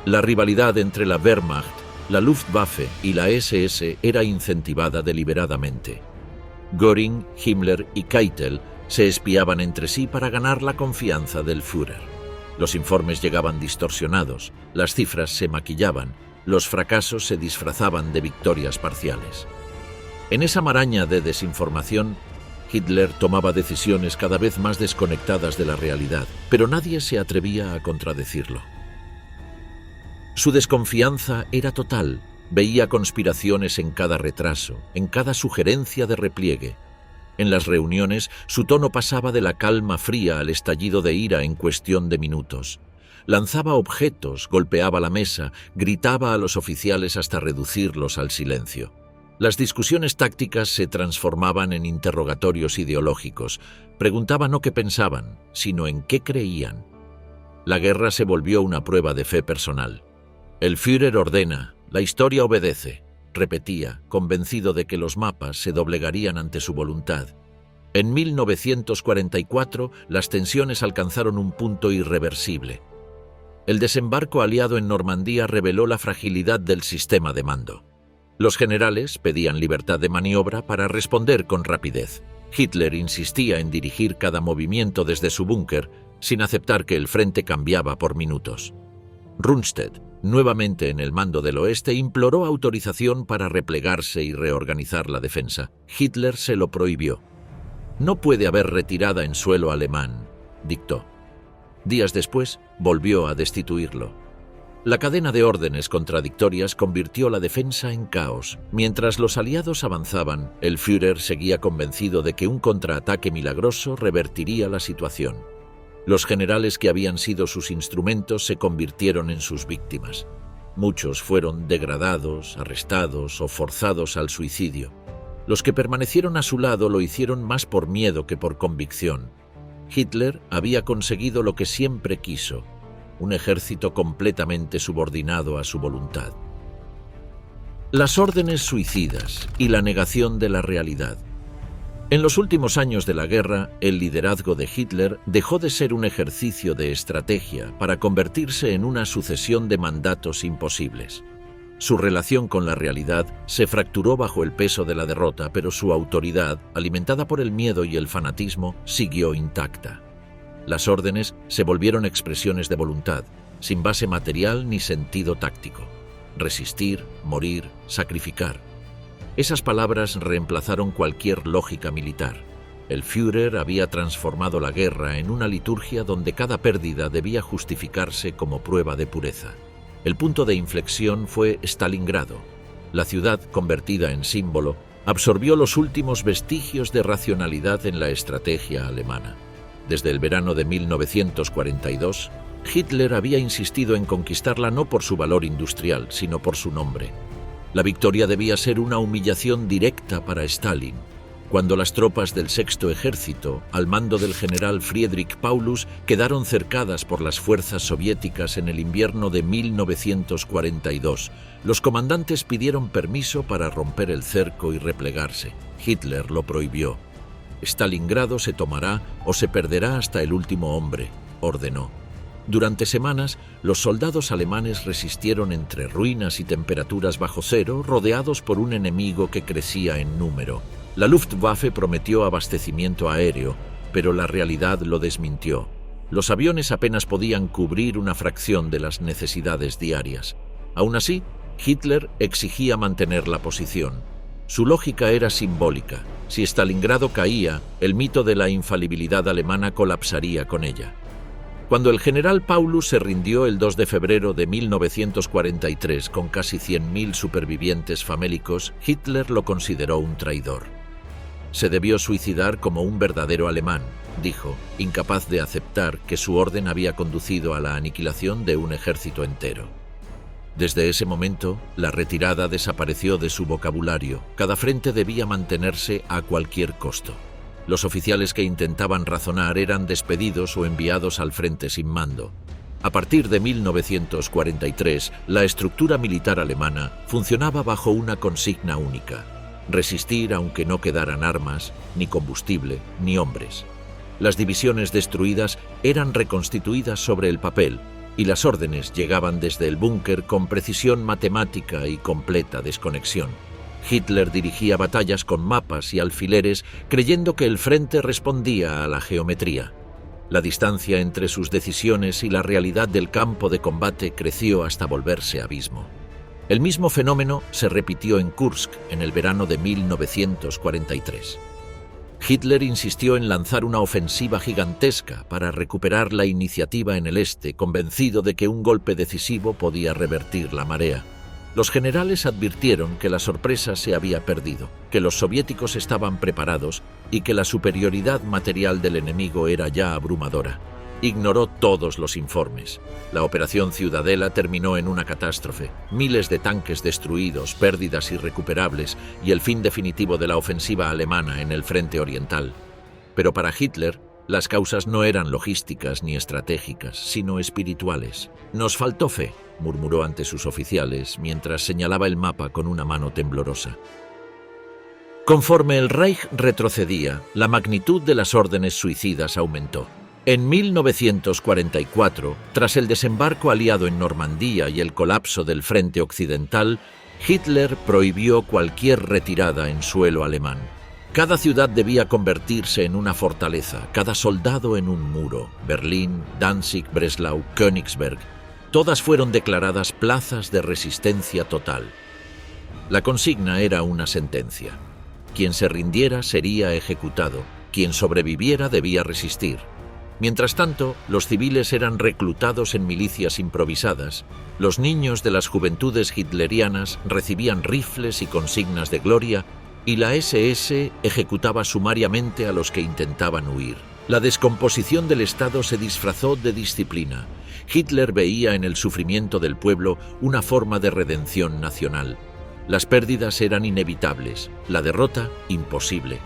La rivalidad entre la Wehrmacht, la Luftwaffe y la SS era incentivada deliberadamente. Göring, Himmler y Keitel se espiaban entre sí para ganar la confianza del Führer. Los informes llegaban distorsionados, las cifras se maquillaban, los fracasos se disfrazaban de victorias parciales. En esa maraña de desinformación, Hitler tomaba decisiones cada vez más desconectadas de la realidad, pero nadie se atrevía a contradecirlo. Su desconfianza era total. Veía conspiraciones en cada retraso, en cada sugerencia de repliegue. En las reuniones, su tono pasaba de la calma fría al estallido de ira en cuestión de minutos. Lanzaba objetos, golpeaba la mesa, gritaba a los oficiales hasta reducirlos al silencio. Las discusiones tácticas se transformaban en interrogatorios ideológicos. Preguntaba no qué pensaban, sino en qué creían. La guerra se volvió una prueba de fe personal. El Führer ordena, la historia obedece. repetía, convencido de que los mapas se doblegarían ante su voluntad. En 1944, las tensiones alcanzaron un punto irreversible. El desembarco aliado en Normandía reveló la fragilidad del sistema de mando. Los generales pedían libertad de maniobra para responder con rapidez. Hitler insistía en dirigir cada movimiento desde su búnker, sin aceptar que el frente cambiaba por minutos. Rundstedt, nuevamente en el mando del oeste, imploró autorización para replegarse y reorganizar la defensa. Hitler se lo prohibió. «No puede haber retirada en suelo alemán», dictó. Días después, volvió a destituirlo. La cadena de órdenes contradictorias convirtió la defensa en caos. Mientras los aliados avanzaban, el Führer seguía convencido de que un contraataque milagroso revertiría la situación. Los generales que habían sido sus instrumentos se convirtieron en sus víctimas. Muchos fueron degradados, arrestados o forzados al suicidio. Los que permanecieron a su lado lo hicieron más por miedo que por convicción. Hitler había conseguido lo que siempre quiso: un ejército completamente subordinado a su voluntad. Las órdenes suicidas y la negación de la realidad. En los últimos años de la guerra, el liderazgo de Hitler dejó de ser un ejercicio de estrategia para convertirse en una sucesión de mandatos imposibles. Su relación con la realidad se fracturó bajo el peso de la derrota, pero su autoridad, alimentada por el miedo y el fanatismo, siguió intacta. Las órdenes se volvieron expresiones de voluntad, sin base material ni sentido táctico. Resistir, morir, sacrificar. Esas palabras reemplazaron cualquier lógica militar. El Führer había transformado la guerra en una liturgia donde cada pérdida debía justificarse como prueba de pureza. El punto de inflexión fue Stalingrado. La ciudad, convertida en símbolo, absorbió los últimos vestigios de racionalidad en la estrategia alemana. Desde el verano de 1942, Hitler había insistido en conquistarla no por su valor industrial, sino por su nombre. La victoria debía ser una humillación directa para Stalin. Cuando las tropas del Sexto Ejército, al mando del general Friedrich Paulus, quedaron cercadas por las fuerzas soviéticas en el invierno de 1942, los comandantes pidieron permiso para romper el cerco y replegarse. Hitler lo prohibió. «Stalingrado se tomará o se perderá hasta el último hombre», ordenó. Durante semanas, los soldados alemanes resistieron entre ruinas y temperaturas bajo cero, rodeados por un enemigo que crecía en número. La Luftwaffe prometió abastecimiento aéreo, pero la realidad lo desmintió. Los aviones apenas podían cubrir una fracción de las necesidades diarias. Aún así, Hitler exigía mantener la posición. Su lógica era simbólica. Si Stalingrado caía, el mito de la infalibilidad alemana colapsaría con ella. Cuando el general Paulus se rindió el 2 de febrero de 1943 con casi 100.000 supervivientes famélicos, Hitler lo consideró un traidor. Se debió suicidar como un verdadero alemán, dijo, incapaz de aceptar que su orden había conducido a la aniquilación de un ejército entero. Desde ese momento, la retirada desapareció de su vocabulario. Cada frente debía mantenerse a cualquier costo. Los oficiales que intentaban razonar eran despedidos o enviados al frente sin mando. A partir de 1943, la estructura militar alemana funcionaba bajo una consigna única: resistir aunque no quedaran armas, ni combustible, ni hombres. Las divisiones destruidas eran reconstituidas sobre el papel y las órdenes llegaban desde el búnker con precisión matemática y completa desconexión. Hitler dirigía batallas con mapas y alfileres, creyendo que el frente respondía a la geometría. La distancia entre sus decisiones y la realidad del campo de combate creció hasta volverse abismo. El mismo fenómeno se repitió en Kursk en el verano de 1943. Hitler insistió en lanzar una ofensiva gigantesca para recuperar la iniciativa en el este, convencido de que un golpe decisivo podía revertir la marea. Los generales advirtieron que la sorpresa se había perdido, que los soviéticos estaban preparados y que la superioridad material del enemigo era ya abrumadora. Ignoró todos los informes. La Operación Ciudadela terminó en una catástrofe, miles de tanques destruidos, pérdidas irrecuperables y el fin definitivo de la ofensiva alemana en el frente oriental. Pero para Hitler, Las causas no eran logísticas ni estratégicas, sino espirituales. «Nos faltó fe», murmuró ante sus oficiales, mientras señalaba el mapa con una mano temblorosa. Conforme el Reich retrocedía, la magnitud de las órdenes suicidas aumentó. En 1944, tras el desembarco aliado en Normandía y el colapso del frente occidental, Hitler prohibió cualquier retirada en suelo alemán. Cada ciudad debía convertirse en una fortaleza, cada soldado en un muro. Berlín, Danzig, Breslau, Königsberg, todas fueron declaradas plazas de resistencia total. La consigna era una sentencia. Quien se rindiera sería ejecutado, quien sobreviviera debía resistir. Mientras tanto, los civiles eran reclutados en milicias improvisadas, los niños de las juventudes hitlerianas recibían rifles y consignas de gloria, y la SS ejecutaba sumariamente a los que intentaban huir. La descomposición del Estado se disfrazó de disciplina. Hitler veía en el sufrimiento del pueblo una forma de redención nacional. Las pérdidas eran inevitables, la derrota imposible.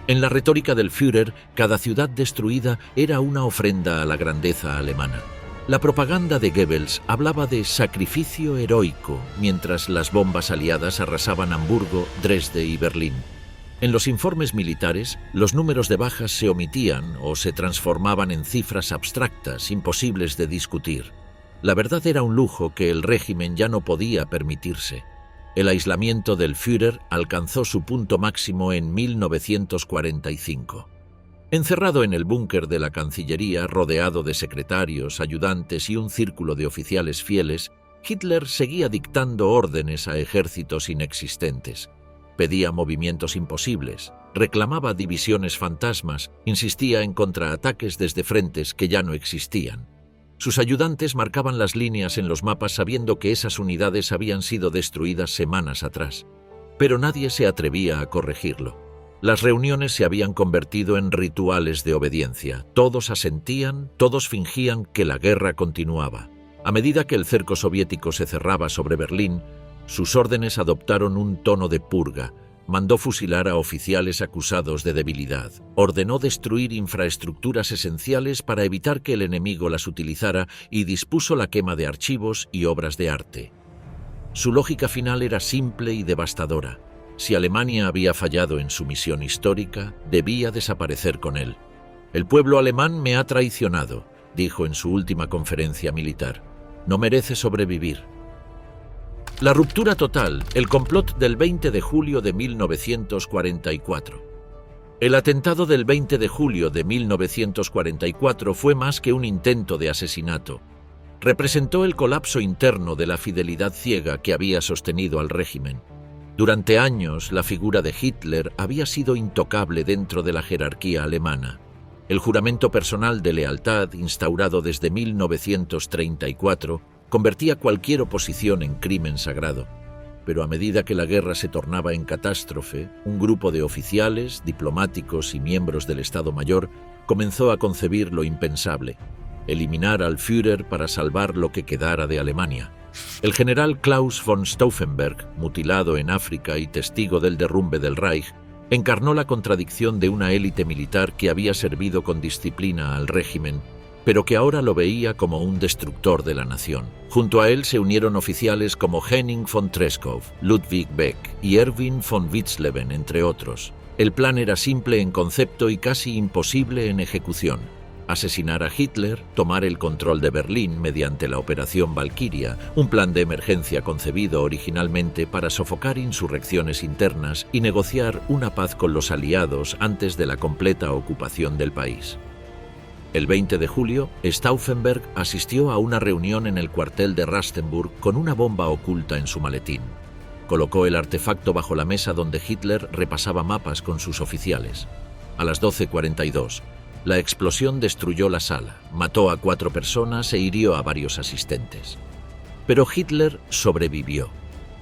En la retórica del Führer, cada ciudad destruida era una ofrenda a la grandeza alemana. La propaganda de Goebbels hablaba de sacrificio heroico, mientras las bombas aliadas arrasaban Hamburgo, Dresde y Berlín. En los informes militares, los números de bajas se omitían o se transformaban en cifras abstractas, imposibles de discutir. La verdad era un lujo que el régimen ya no podía permitirse. El aislamiento del Führer alcanzó su punto máximo en 1945. Encerrado en el búnker de la Cancillería, rodeado de secretarios, ayudantes y un círculo de oficiales fieles, Hitler seguía dictando órdenes a ejércitos inexistentes. Pedía movimientos imposibles, reclamaba divisiones fantasmas, insistía en contraataques desde frentes que ya no existían. Sus ayudantes marcaban las líneas en los mapas sabiendo que esas unidades habían sido destruidas semanas atrás, pero nadie se atrevía a corregirlo. Las reuniones se habían convertido en rituales de obediencia. Todos asentían, todos fingían que la guerra continuaba. A medida que el cerco soviético se cerraba sobre Berlín, sus órdenes adoptaron un tono de purga. Mandó fusilar a oficiales acusados de debilidad. Ordenó destruir infraestructuras esenciales para evitar que el enemigo las utilizara y dispuso la quema de archivos y obras de arte. Su lógica final era simple y devastadora. Si Alemania había fallado en su misión histórica, debía desaparecer con él. «El pueblo alemán me ha traicionado», dijo en su última conferencia militar. «No merece sobrevivir». La ruptura total, el complot del 20 de julio de 1944. El atentado del 20 de julio de 1944 fue más que un intento de asesinato. Representó el colapso interno de la fidelidad ciega que había sostenido al régimen. Durante años, la figura de Hitler había sido intocable dentro de la jerarquía alemana. El juramento personal de lealtad, instaurado desde 1934, convertía cualquier oposición en crimen sagrado. Pero a medida que la guerra se tornaba en catástrofe, un grupo de oficiales, diplomáticos y miembros del Estado Mayor comenzó a concebir lo impensable: eliminar al Führer para salvar lo que quedara de Alemania. El general Klaus von Stauffenberg, mutilado en África y testigo del derrumbe del Reich, encarnó la contradicción de una élite militar que había servido con disciplina al régimen, pero que ahora lo veía como un destructor de la nación. Junto a él se unieron oficiales como Henning von Treschow, Ludwig Beck y Erwin von Witzleben, entre otros. El plan era simple en concepto y casi imposible en ejecución: asesinar a Hitler, tomar el control de Berlín mediante la Operación Valkyria, un plan de emergencia concebido originalmente para sofocar insurrecciones internas y negociar una paz con los aliados antes de la completa ocupación del país. El 20 de julio, Stauffenberg asistió a una reunión en el cuartel de Rastenburg con una bomba oculta en su maletín. Colocó el artefacto bajo la mesa donde Hitler repasaba mapas con sus oficiales. A las 12:42, la explosión destruyó la sala, mató a 4 personas e hirió a varios asistentes. Pero Hitler sobrevivió.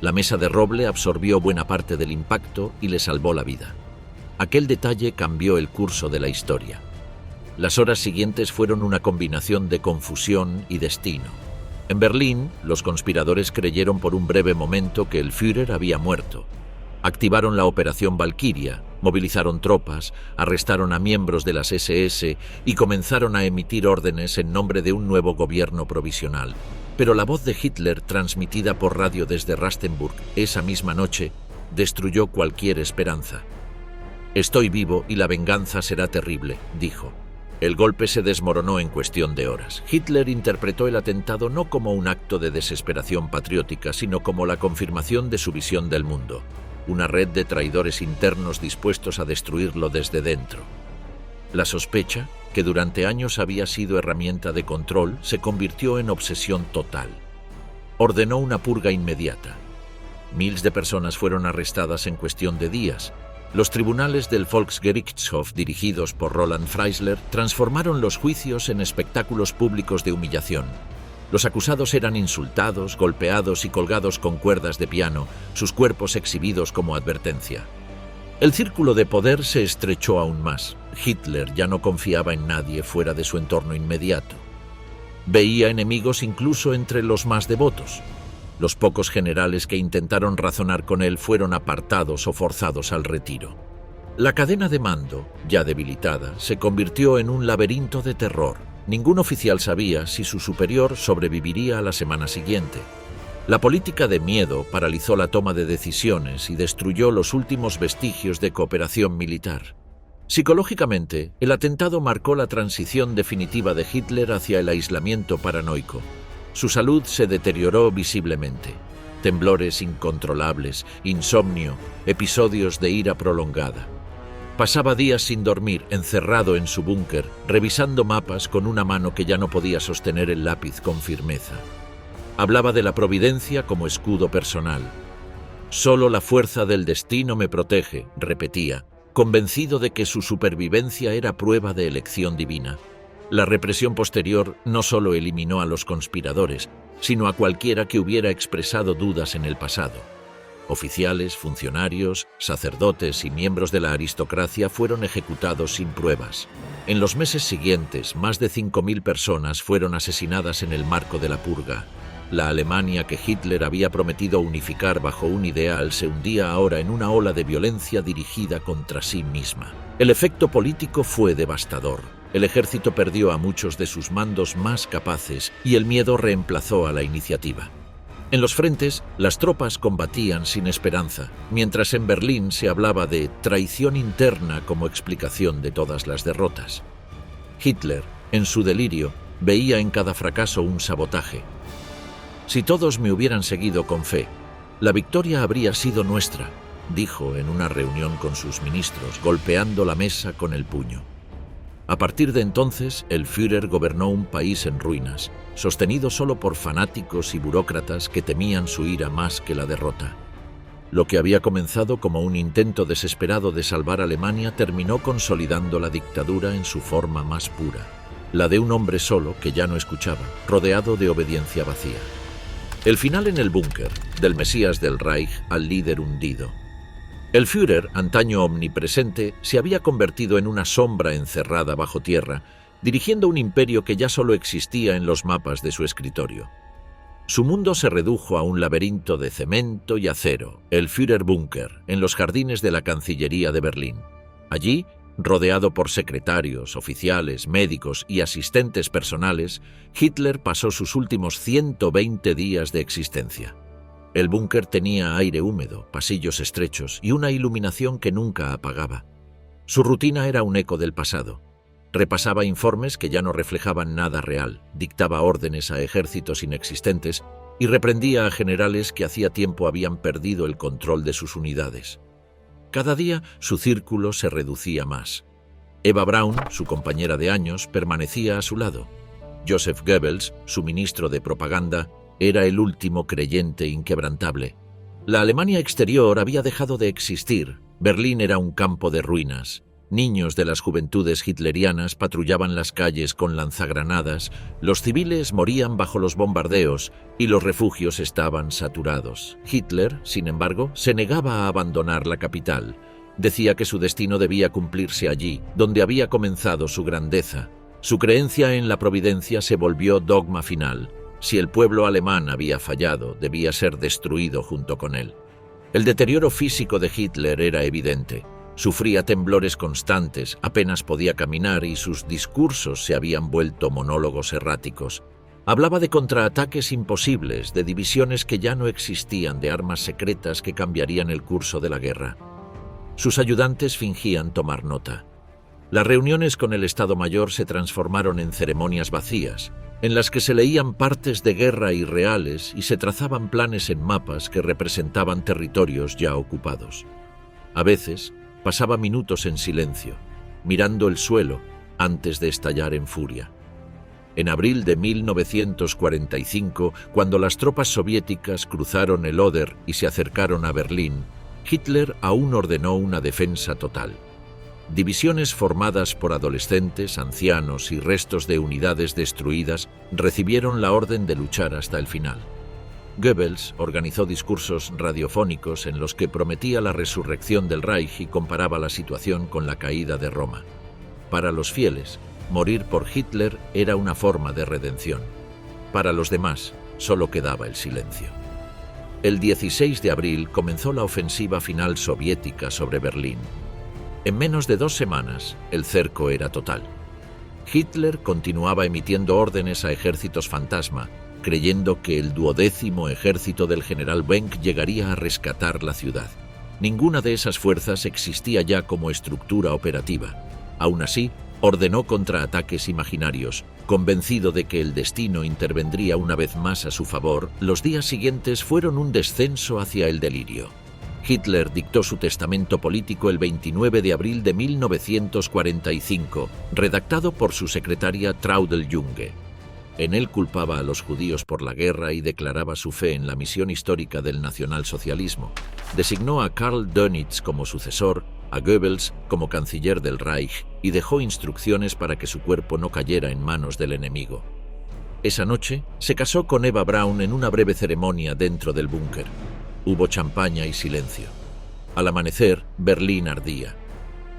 La mesa de roble absorbió buena parte del impacto y le salvó la vida. Aquel detalle cambió el curso de la historia. Las horas siguientes fueron una combinación de confusión y destino. En Berlín, los conspiradores creyeron por un breve momento que el Führer había muerto. Activaron la Operación Valkyria, Movilizaron tropas, arrestaron a miembros de las SS y comenzaron a emitir órdenes en nombre de un nuevo gobierno provisional. Pero la voz de Hitler, transmitida por radio desde Rastenburg esa misma noche, destruyó cualquier esperanza. «Estoy vivo y la venganza será terrible», dijo. El golpe se desmoronó en cuestión de horas. Hitler interpretó el atentado no como un acto de desesperación patriótica, sino como la confirmación de su visión del mundo. Una red de traidores internos dispuestos a destruirlo desde dentro. La sospecha, que durante años había sido herramienta de control, se convirtió en obsesión total. Ordenó una purga inmediata. Miles de personas fueron arrestadas en cuestión de días. Los tribunales del Volksgerichtshof, dirigidos por Roland Freisler, transformaron los juicios en espectáculos públicos de humillación. Los acusados eran insultados, golpeados y colgados con cuerdas de piano, sus cuerpos exhibidos como advertencia. El círculo de poder se estrechó aún más. Hitler ya no confiaba en nadie fuera de su entorno inmediato. Veía enemigos incluso entre los más devotos. Los pocos generales que intentaron razonar con él fueron apartados o forzados al retiro. La cadena de mando, ya debilitada, se convirtió en un laberinto de terror. Ningún oficial sabía si su superior sobreviviría a la semana siguiente. La política de miedo paralizó la toma de decisiones y destruyó los últimos vestigios de cooperación militar. Psicológicamente, el atentado marcó la transición definitiva de Hitler hacia el aislamiento paranoico. Su salud se deterioró visiblemente. Temblores incontrolables, insomnio, episodios de ira prolongada. Pasaba días sin dormir, encerrado en su búnker, revisando mapas con una mano que ya no podía sostener el lápiz con firmeza. Hablaba de la providencia como escudo personal. «Solo la fuerza del destino me protege», repetía, convencido de que su supervivencia era prueba de elección divina. La represión posterior no solo eliminó a los conspiradores, sino a cualquiera que hubiera expresado dudas en el pasado. Oficiales, funcionarios, sacerdotes y miembros de la aristocracia fueron ejecutados sin pruebas. En los meses siguientes, más de 5.000 personas fueron asesinadas en el marco de la purga. La Alemania que Hitler había prometido unificar bajo un ideal se hundía ahora en una ola de violencia dirigida contra sí misma. El efecto político fue devastador. El ejército perdió a muchos de sus mandos más capaces y el miedo reemplazó a la iniciativa. En los frentes, las tropas combatían sin esperanza, mientras en Berlín se hablaba de traición interna como explicación de todas las derrotas. Hitler, en su delirio, veía en cada fracaso un sabotaje. «Si todos me hubieran seguido con fe, la victoria habría sido nuestra», dijo en una reunión con sus ministros, golpeando la mesa con el puño. A partir de entonces, el Führer gobernó un país en ruinas, sostenido solo por fanáticos y burócratas que temían su ira más que la derrota. Lo que había comenzado como un intento desesperado de salvar Alemania terminó consolidando la dictadura en su forma más pura, la de un hombre solo que ya no escuchaba, rodeado de obediencia vacía. El final en el búnker, del Mesías del Reich al líder hundido. El Führer, antaño omnipresente, se había convertido en una sombra encerrada bajo tierra, dirigiendo un imperio que ya solo existía en los mapas de su escritorio. Su mundo se redujo a un laberinto de cemento y acero, el Führerbunker, en los jardines de la Cancillería de Berlín. Allí, rodeado por secretarios, oficiales, médicos y asistentes personales, Hitler pasó sus últimos 120 días de existencia. El búnker tenía aire húmedo, pasillos estrechos y una iluminación que nunca apagaba. Su rutina era un eco del pasado. Repasaba informes que ya no reflejaban nada real, dictaba órdenes a ejércitos inexistentes y reprendía a generales que hacía tiempo habían perdido el control de sus unidades. Cada día su círculo se reducía más. Eva Braun, su compañera de años, permanecía a su lado. Joseph Goebbels, su ministro de propaganda, era el último creyente inquebrantable. La Alemania exterior había dejado de existir. Berlín era un campo de ruinas. Niños de las juventudes hitlerianas patrullaban las calles con lanzagranadas, los civiles morían bajo los bombardeos y los refugios estaban saturados. Hitler, sin embargo, se negaba a abandonar la capital. Decía que su destino debía cumplirse allí, donde había comenzado su grandeza. Su creencia en la providencia se volvió dogma final. Si el pueblo alemán había fallado, debía ser destruido junto con él. El deterioro físico de Hitler era evidente. Sufría temblores constantes, apenas podía caminar y sus discursos se habían vuelto monólogos erráticos. Hablaba de contraataques imposibles, de divisiones que ya no existían, de armas secretas que cambiarían el curso de la guerra. Sus ayudantes fingían tomar nota. Las reuniones con el Estado Mayor se transformaron en ceremonias vacías, en las que se leían partes de guerra irreales y se trazaban planes en mapas que representaban territorios ya ocupados. A veces, pasaba minutos en silencio, mirando el suelo antes de estallar en furia. En abril de 1945, cuando las tropas soviéticas cruzaron el Oder y se acercaron a Berlín, Hitler aún ordenó una defensa total. Divisiones formadas por adolescentes, ancianos y restos de unidades destruidas recibieron la orden de luchar hasta el final. Goebbels organizó discursos radiofónicos en los que prometía la resurrección del Reich y comparaba la situación con la caída de Roma. Para los fieles, morir por Hitler era una forma de redención. Para los demás, solo quedaba el silencio. El 16 de abril comenzó la ofensiva final soviética sobre Berlín. En menos de 2 semanas, el cerco era total. Hitler continuaba emitiendo órdenes a ejércitos fantasma, creyendo que el 12º ejército del general Wenck llegaría a rescatar la ciudad. Ninguna de esas fuerzas existía ya como estructura operativa. Aún así, ordenó contraataques imaginarios. Convencido de que el destino intervendría una vez más a su favor, los días siguientes fueron un descenso hacia el delirio. Hitler dictó su testamento político el 29 de abril de 1945, redactado por su secretaria Traudl Junge. En él culpaba a los judíos por la guerra y declaraba su fe en la misión histórica del nacionalsocialismo. Designó a Karl Dönitz como sucesor, a Goebbels como canciller del Reich y dejó instrucciones para que su cuerpo no cayera en manos del enemigo. Esa noche se casó con Eva Braun en una breve ceremonia dentro del búnker. Hubo champaña y silencio. Al amanecer, Berlín ardía.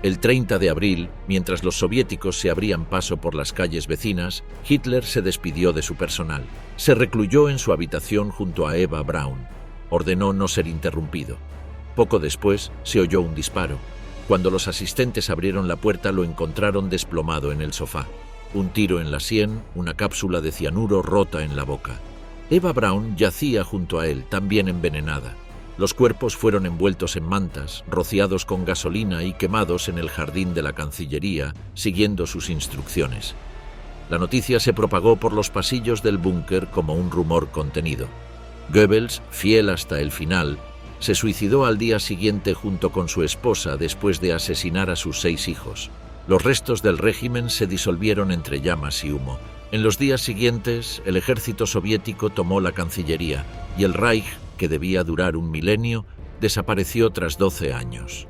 El 30 de abril, mientras los soviéticos se abrían paso por las calles vecinas, Hitler se despidió de su personal. Se recluyó en su habitación junto a Eva Braun. Ordenó no ser interrumpido. Poco después, se oyó un disparo. Cuando los asistentes abrieron la puerta, lo encontraron desplomado en el sofá. Un tiro en la sien, una cápsula de cianuro rota en la boca. Eva Braun yacía junto a él, también envenenada. Los cuerpos fueron envueltos en mantas, rociados con gasolina y quemados en el jardín de la Cancillería, siguiendo sus instrucciones. La noticia se propagó por los pasillos del búnker como un rumor contenido. Goebbels, fiel hasta el final, se suicidó al día siguiente junto con su esposa después de asesinar a sus 6 hijos. Los restos del régimen se disolvieron entre llamas y humo. En los días siguientes, el ejército soviético tomó la Cancillería y el Reich, que debía durar un milenio, desapareció tras 12 años.